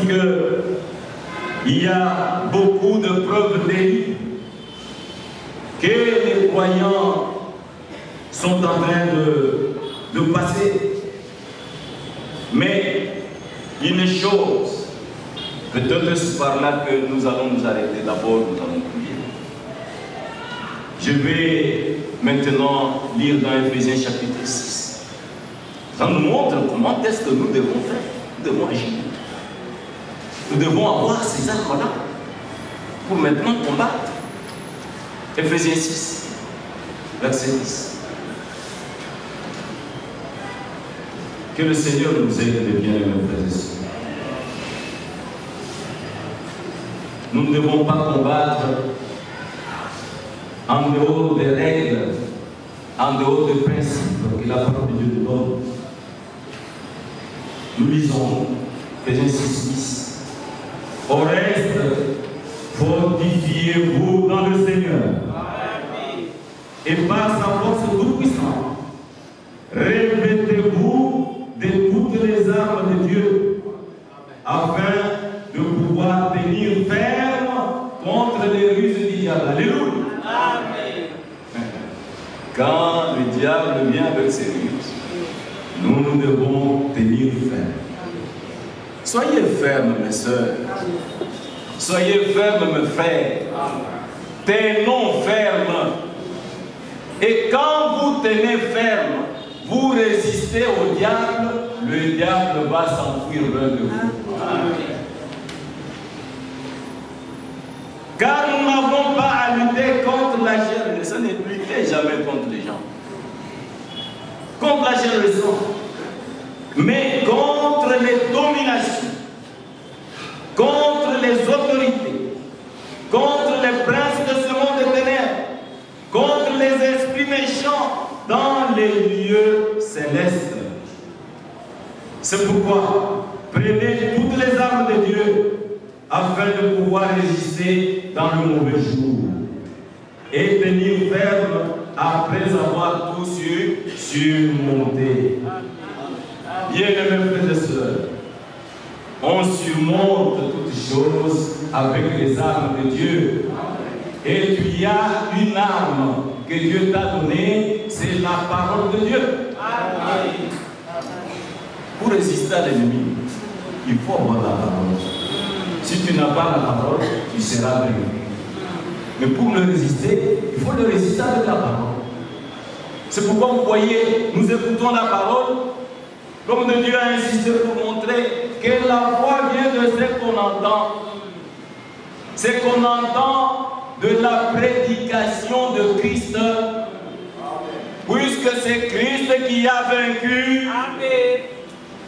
qu'il y a beaucoup de preuves délit que les croyants sont en train de passer. Mais une chose, peut-être c'est par là que nous allons nous arrêter. D'abord, nous allons prier. Je vais maintenant lire dans Éphésiens chapitre 6. Ça nous montre comment est-ce que nous devons faire. Nous devons agir. Nous devons avoir ces armes-là pour maintenant combattre. Éphésiens 6, verset 10. Que le Seigneur nous aide de bien aimer, frères et sœurs. Nous ne devons pas combattre en dehors des règles, en dehors des principes que la parole de Dieu nous donne. Nous lisons Éphésiens 6, 10. Au reste, fortifiez-vous dans le Seigneur. Et par sa force toute puissante, revêtez-vous de toutes les armes de Dieu, afin de pouvoir tenir ferme contre les ruses du diable. Alléluia. Amen. Quand le diable vient avec ses ruses, nous devons tenir ferme. Soyez fermes, mes soeurs. Soyez fermes, mes frères. Tenons ferme. Et quand vous tenez ferme, vous résistez au diable, le diable va s'enfuir loin de vous. Amen. Car nous n'avons pas à lutter contre la chair. Ce n'est lutter jamais contre les gens. Contre la chair et le sang. Mais contre les dominations, contre les autorités, contre les princes de ce monde de ténèbres, contre les esprits méchants dans les lieux célestes. C'est pourquoi prenez toutes les armes de Dieu afin de pouvoir résister dans le mauvais jour et tenir ferme après avoir tout surmonté. Bien-aimés frères et sœurs, on surmonte toutes choses avec les armes de Dieu. Et il y a une arme que Dieu t'a donnée, c'est la parole de Dieu. Amen. Pour résister à l'ennemi, il faut avoir la parole. Si tu n'as pas la parole, tu seras vaincu. Mais pour le résister, il faut le résister avec la parole. C'est pourquoi vous voyez, nous écoutons la parole. L'homme de Dieu a insisté pour montrer que la foi vient de ce qu'on entend. C'est qu'on entend de la prédication de Christ. Puisque c'est Christ qui a vaincu. Amen.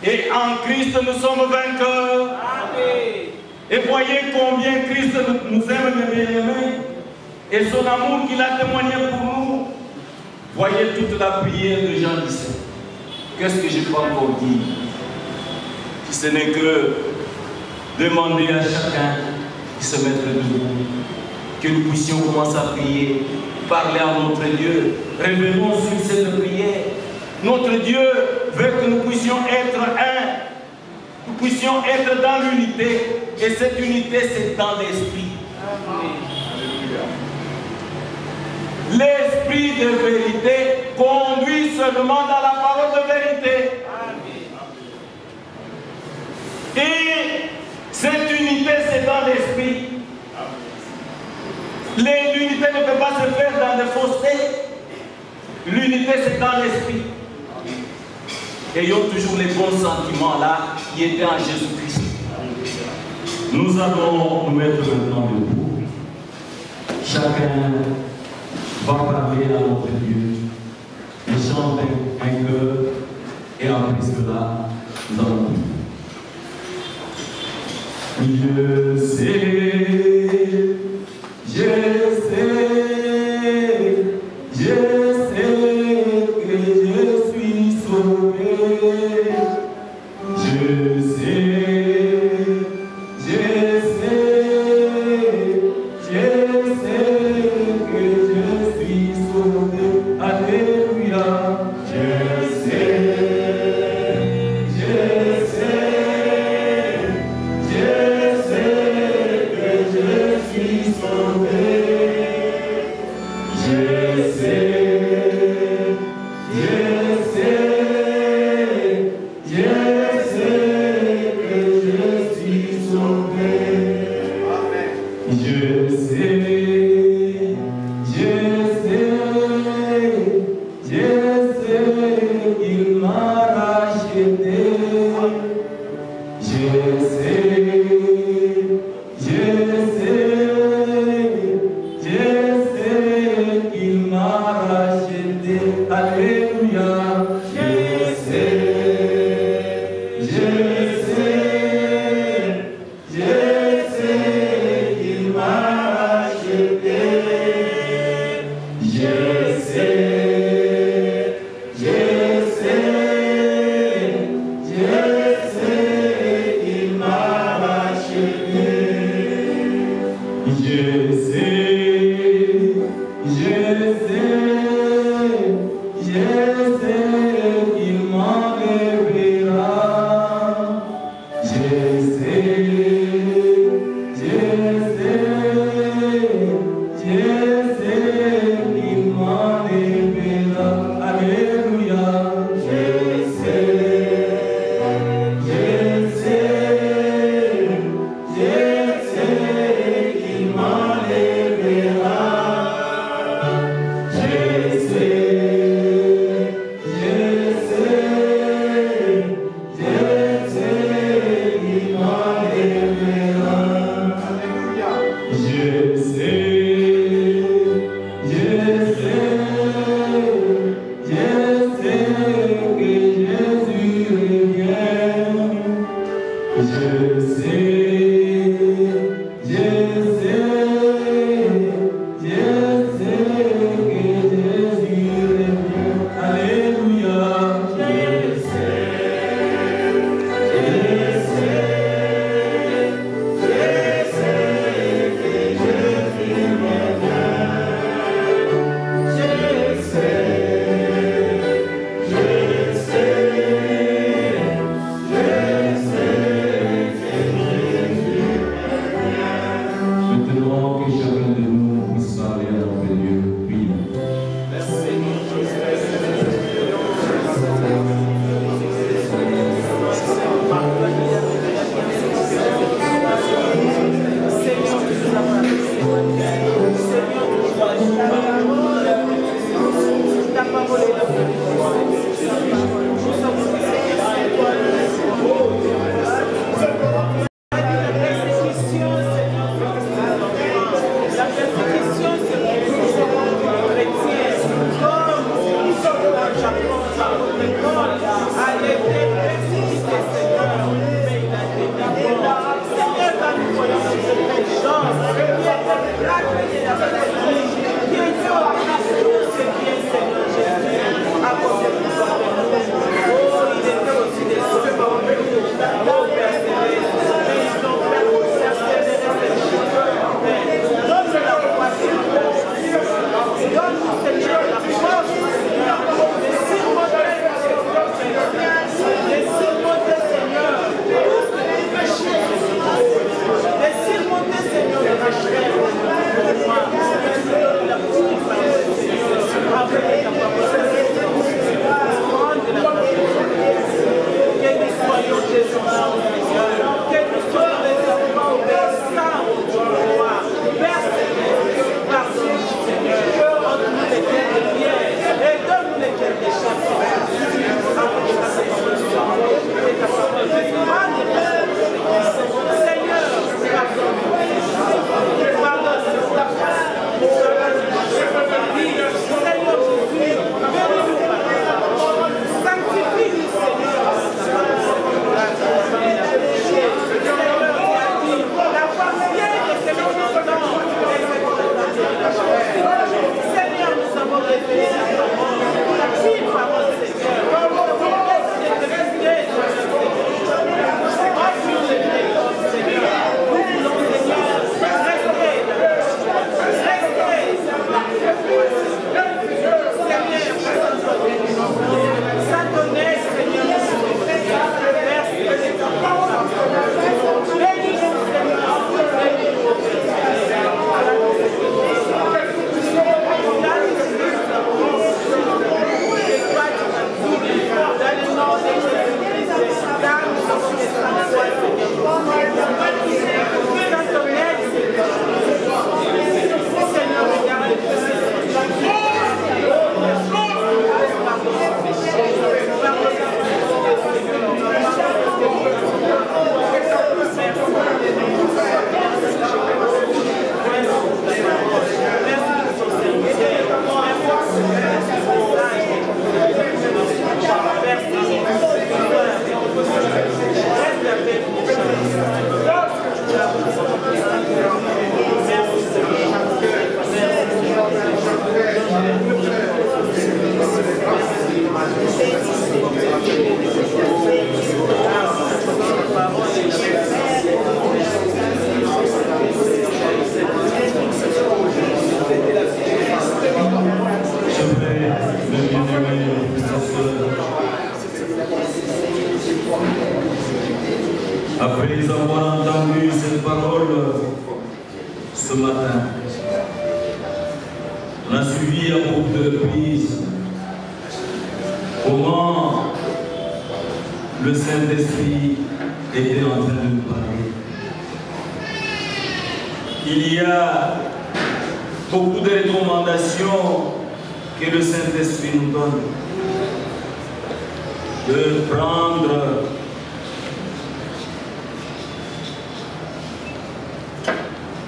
Et en Christ nous sommes vainqueurs. Amen. Et voyez combien Christ nous aime, mes bien-aimés. Et son amour qu'il a témoigné pour nous. Voyez toute la prière de Jean 17. Qu'est-ce que je peux encore dire? Si ce n'est que demander à chacun de se mettre debout, que nous puissions commencer à prier, parler à notre Dieu. Revenons sur cette prière. Notre Dieu veut que nous puissions être un, nous puissions être dans l'unité, et cette unité c'est dans l'esprit. L'esprit de vérité conduit seulement dans la parole de vérité. Et cette unité, c'est dans l'esprit. L'unité ne peut pas se faire dans des faussetés. L'unité, c'est dans l'esprit. Ayons toujours les bons sentiments là qui étaient en Jésus-Christ. Nous allons nous mettre maintenant debout. Chacun va parler à notre Dieu. Et chanter un cœur. Et après cela, nous allons prier. Je sais que je suis sauvé. Je sais que je suis sauvé. Alléluia. Je sais que je suis sauvé. Yeah. Après avoir entendu cette parole ce matin, on a suivi à beaucoup de reprises comment le Saint-Esprit était en train de nous parler. Il y a beaucoup de recommandations que le Saint-Esprit nous donne. De prendre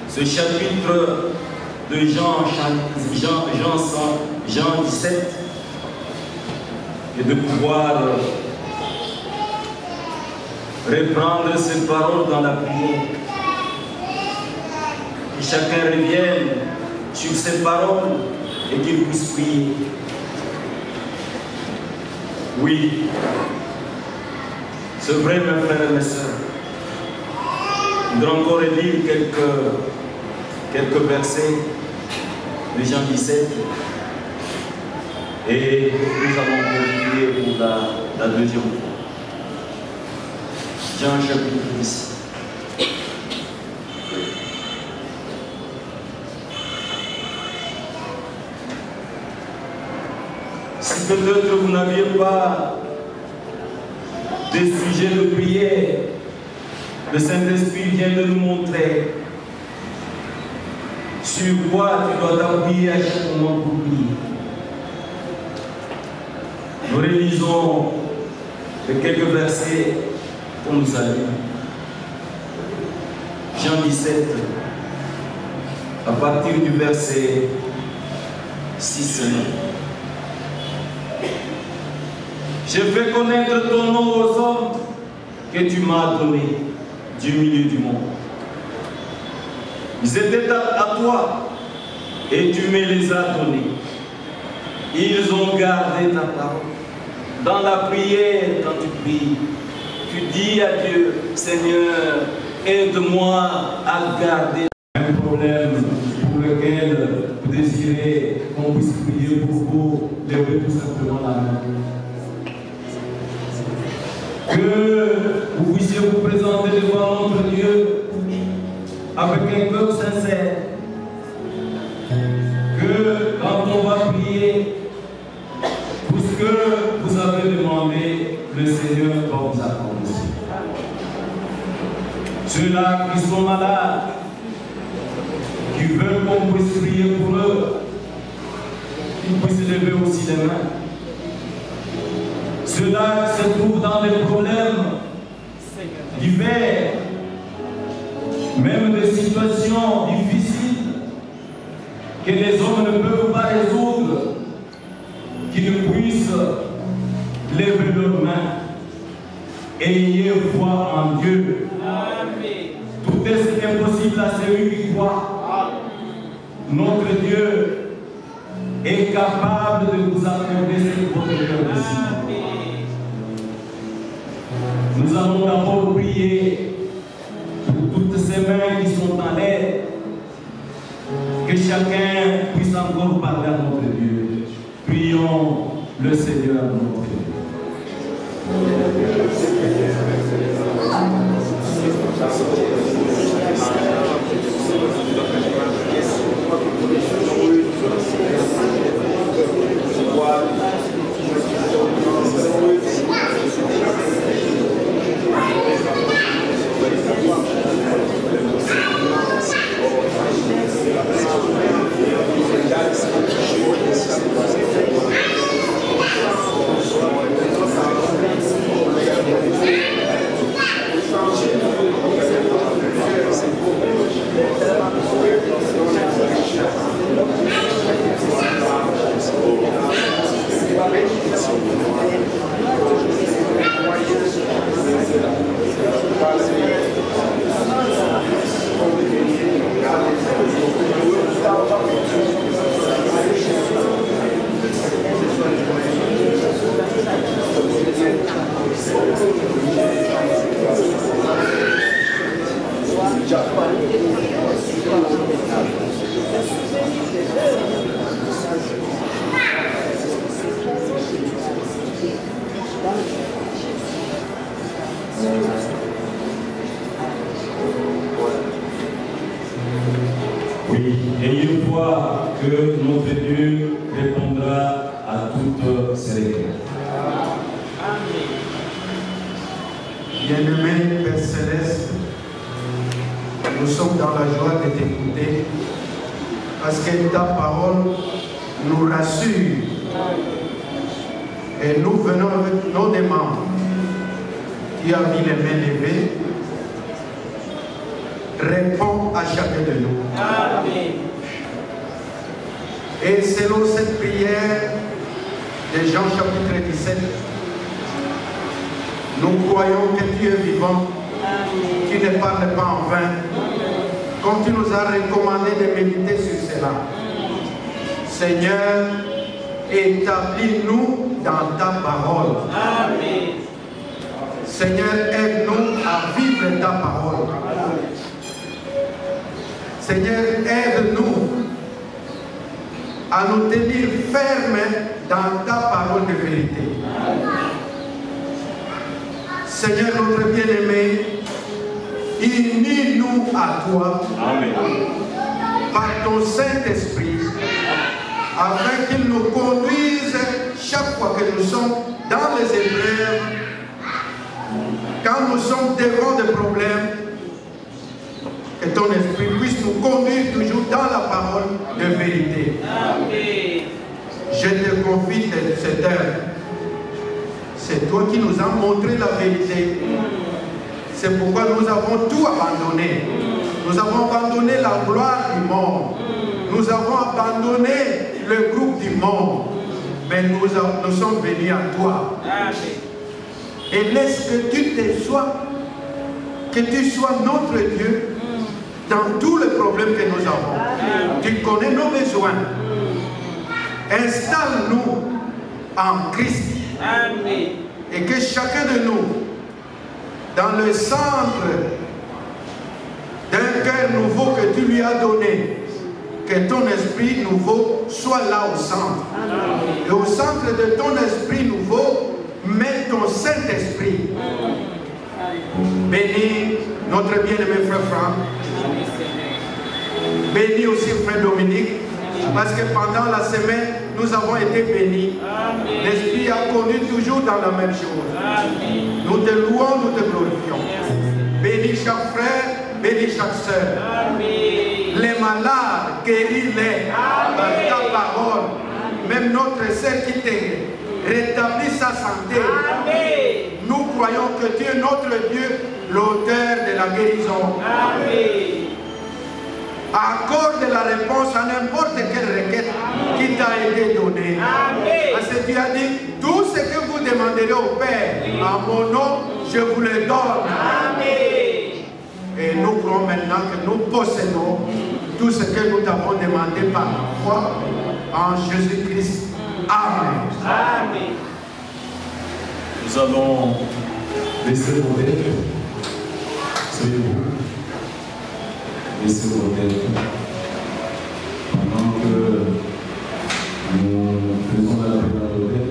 ce chapitre de Jean 17 et de pouvoir reprendre ces paroles dans la prière. Que chacun revienne sur ces paroles et qu'il puisse prier. Oui, c'est vrai, mes frères et mes sœurs. Je voudrais encore lire quelques versets de Jean 17 et nous allons prier pour la deuxième fois. Jean chapitre 10. Si peut-être vous n'aviez pas des sujets de prière, le Saint-Esprit vient de nous montrer sur quoi tu dois t'appuyer à chaque moment pour prier. Nous relisons les quelques versets qu'on nous a lus. Jean 17, à partir du verset 6 et 9. Je fais connaître ton nom aux hommes que tu m'as donnés du milieu du monde. Ils étaient à toi et tu me les as donnés. Ils ont gardé ta parole. Dans la prière, quand tu pries, tu dis à Dieu, Seigneur, aide-moi à garder un problème pour lequel vous désirez qu'on puisse prier pour vous, levez tout simplement la main. Que vous puissiez vous présenter devant notre Dieu avec un cœur sincère. Que quand on va prier, tout ce que vous avez demandé, le Seigneur va vous accorder. Ceux-là qui sont malades, qui veulent qu'on puisse prier pour eux, qu'ils puissent lever aussi les mains. Ceux-là qui se trouvent dans des problèmes divers, même des situations difficiles que les hommes ne peuvent pas résoudre, qu'ils puissent lever leurs mains. Ayez foi en Dieu. Amen. Tout est impossible à celui qui croit. Notre Dieu est capable de vous accorder ce que votre cœur désire. Nous allons d'abord prier pour toutes ces mains qui sont en l'air. Que chacun puisse encore parler à notre Dieu. Prions le Seigneur notre Dieu. Oui, ayez foi que notre Dieu répondra à toutes ces requêtes. Bien-aimé Père Céleste, nous sommes dans la joie de t'écouter parce que ta parole nous rassure et nous venons avec nos demandes. Tu as mis les mains levées, réponds à chacun de nous. Amen. Et selon cette prière de Jean chapitre 17, nous croyons que tu es vivant, tu ne parles pas en vain, comme tu nous as recommandé de méditer sur cela. Seigneur, établis-nous dans ta parole. Amen. Seigneur, aide-nous à vivre ta parole. Seigneur, aide-nous à nous tenir fermes dans ta parole de vérité. Seigneur notre bien-aimé, unis-nous à toi. Amen. Par ton Saint-Esprit, afin qu'il nous conduise chaque fois que nous sommes dans les épreuves, quand nous sommes devant des problèmes, que ton esprit puisse nous conduire toujours dans la parole de vérité. Amen. Je te confie cette œuvre. C'est toi qui nous as montré la vérité. C'est pourquoi nous avons tout abandonné. Nous avons abandonné la gloire du monde. Nous avons abandonné le groupe du monde. mais nous sommes venus à toi. Amen. Et laisse que tu te sois, que tu sois notre Dieu dans tous les problèmes que nous avons. Amen. Tu connais nos besoins. Installe-nous en Christ. Amen. Et que chacun de nous, dans le centre d'un cœur nouveau que tu lui as donné, que ton esprit nouveau soit là au centre. Amen. Et au centre de ton esprit nouveau, mets ton Saint-Esprit. Bénis notre bien-aimé frère Franck. Bénis aussi frère Dominique. Parce que pendant la semaine, nous avons été bénis. L'Esprit a connu toujours dans la même chose. Amen. Nous te louons, nous te glorifions. Bénis chaque frère, bénis chaque soeur. Les malades, guéris-les par ta parole. Même notre sœur qui t'aide, rétablis sa santé. Amen. Nous croyons que tu es notre Dieu, l'auteur de la guérison. Amen. Accorde la réponse à n'importe quelle requête qui t'a été donnée. Amen. Parce que tu as dit, tout ce que vous demanderez au Père, en mon nom, je vous le donne. Amen. Et nous croyons maintenant que nous possédons tout ce que nous t'avons demandé par la foi en Jésus-Christ. Amen. Amen. Nous allons laisser vos têtes. Soyez-vous. Laissez vos têtes. Pendant que nous faisons la prière de l'hôtel.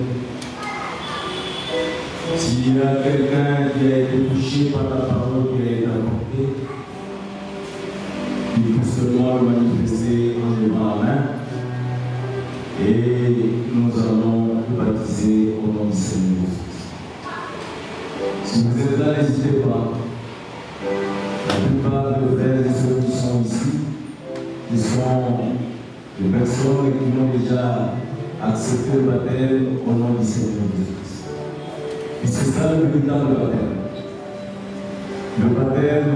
S'il y a quelqu'un qui a été touché par la parole qui a été apportée, il peut seulement le manifester en levant la main. Et nous allons le baptiser au nom du Seigneur Jésus. Si vous êtes là, n'hésitez pas. La plupart des frères et sœurs qui sont ici, qui sont des personnes qui ont déjà accepté le baptême au nom du Seigneur Jésus. Et c'est ça le véritable baptême. Le baptême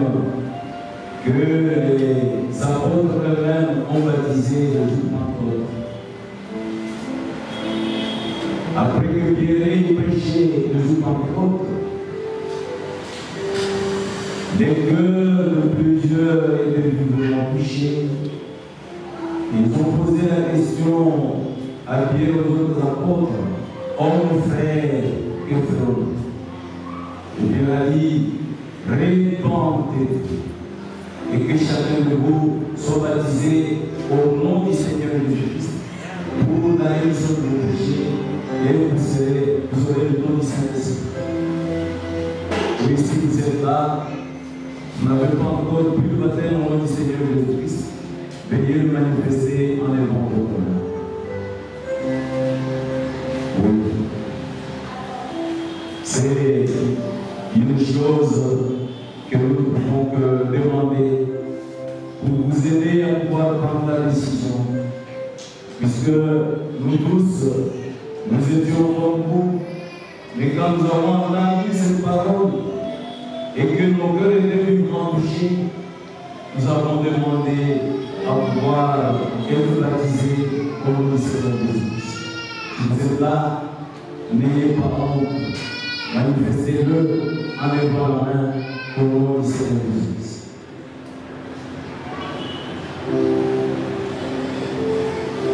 que les apôtres eux-mêmes ont baptisé le jour de Pentecôte. Après que Pierre prêchait le jour de Pentecôte, les cœurs de plusieurs étaient vivement touchés. Ils ont posé la question à Pierre et aux autres apôtres, hommes frères, que ferons-nous? Et Pierre a dit, répandez et que chacun de vous soit baptisé au nom du Seigneur Jésus-Christ pour la rémission de vos péchés et vous aurez le nom du Saint-Esprit. Et si vous êtes là, vous n'avez pas encore pu le baptême au nom du Seigneur Jésus-Christ, veuillez le manifester en élevant votre main. Oui. C'est une chose que nous ne pouvons que demander pour vous aider à pouvoir prendre la décision. Puisque nous tous, nous étions comme vous, mais quand nous avons entendu cette parole, et que nos cœurs étaient vivement touchés, nous avons demandé à pouvoir être baptisés au nom du Seigneur Jésus. Si vous êtes là, n'ayez pas honte, manifestez-le en levant la main au nom du Seigneur Jésus.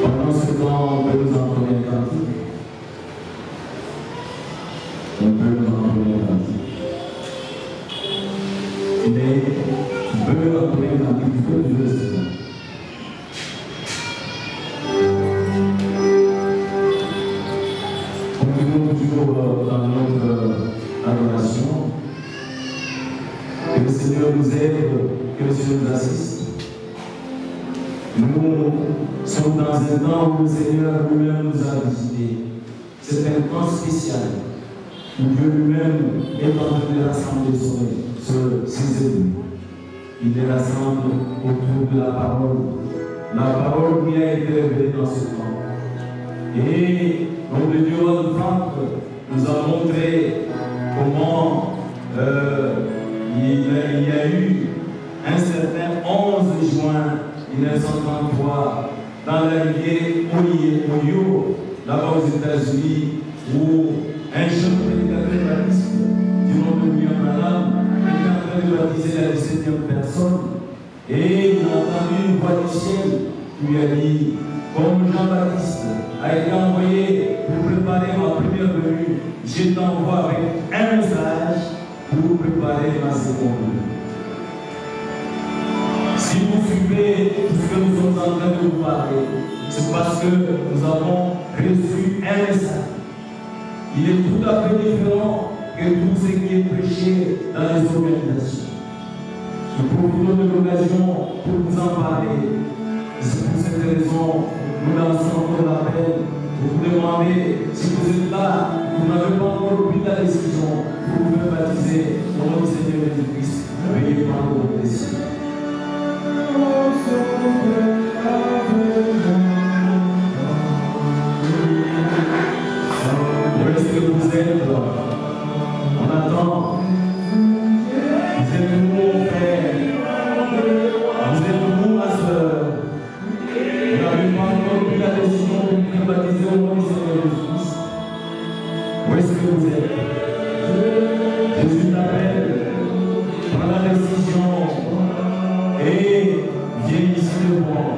Pendant ce temps, on peut nous entonner un cantique. On peut nous entonner un cantique. Mais tu peux entonner un cantique du peuple de Dieu. Continuons toujours dans notre adoration. Que le Seigneur nous aide, que le Seigneur nous assiste. Nous sommes dans un temps où le Seigneur lui-même nous a visités. C'est un temps spécial où Dieu lui-même est en train de rassembler ses ennemis. Il les rassemble autour de la parole qui a été révélée dans ce temps. Et donc le Dieu de Franck nous a montré comment il y a eu un certain 11 juin 1933 dans la rivière Oyo, là-bas aux États-Unis, où un jeune prédicateur baptiste du nom de William Branham était en train de baptiser la 17e personne, et il a entendu une voix du ciel qui lui a dit, comme Jean-Baptiste a été envoyé pour préparer ma première venue, je t'envoie avec un message pour préparer ma seconde venue. Si vous suivez tout ce que nous sommes en train de vous parler, c'est parce que nous avons reçu un message. Il est tout à fait différent que tout ce qui est prêché dans les organisations. Nous profitons de l'occasion pour vous en parler. C'est pour cette raison nous lançons encore l'appel pour vous demander si vous êtes là, vous n'avez pas encore pris la décision, vous pouvez baptiser au nom du Seigneur Jésus-Christ. Veuillez prendre votre décision. Où est-ce que vous êtes? On attend. Vous êtes où, mon frère? Vous êtes où, ma soeur? Vous n'avez pas encore pris la décision de vous baptiser au nom du Seigneur Jésus-Christ. Où est-ce que vous êtes? Jésus t'appelle. Prends la décision. Et viens ici devant.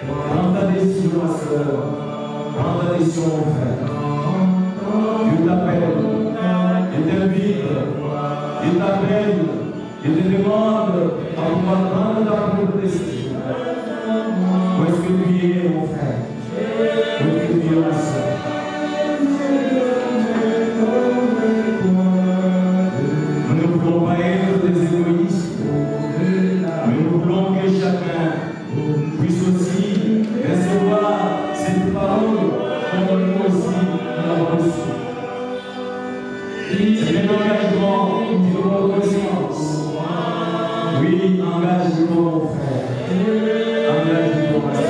Prends ta décision, ma soeur. Prends ta décision, mon frère. Dieu t'appelle. Il t'invite. Il t'appelle. Il te demande à pouvoir prendre ta propre décision. Où est-ce que tu es, mon frère? Où est-ce que tu es, ma soeur? Nous ne voulons pas être des égoïstes. Mais nous voulons que chacun puisse aussi recevoir cette parole comme nous aussi l'avons reçue. C'est un engagement de reconnaissance. Oui, engage-toi, mon frère. Engage-toi, ma soeur.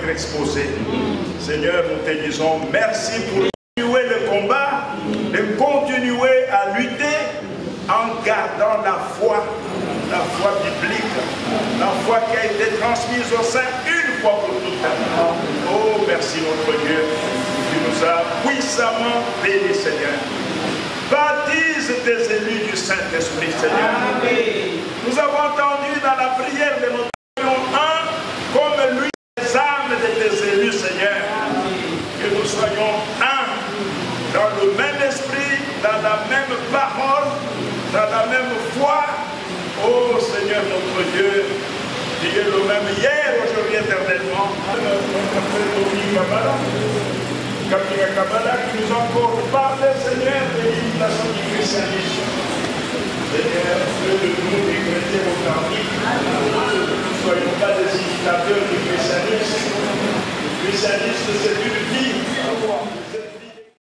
Exposé. Seigneur, nous te disons merci pour continuer le combat, de continuer à lutter en gardant la foi biblique, la foi qui a été transmise au sein une fois pour toutes. Oh, merci notre Dieu, tu nous as puissamment bénis, Seigneur. Baptise tes élus du Saint-Esprit, Seigneur. Amen. Nous avons entendu dans la prière de notre Dieu comme lui, âmes de tes élus, Seigneur, que nous soyons un, dans le même esprit, dans la même parole, dans la même foi. Oh Seigneur notre Dieu, tu es le même hier, aujourd'hui, éternellement. Notre frère Kabila Kabala, qui nous a encore parlé, Seigneur, de l'imitation du christianisme. Seigneur, fais de nous des chrétiens authentiques. Ne soyons pas des imitateurs du christianisme. Le christianisme, c'est une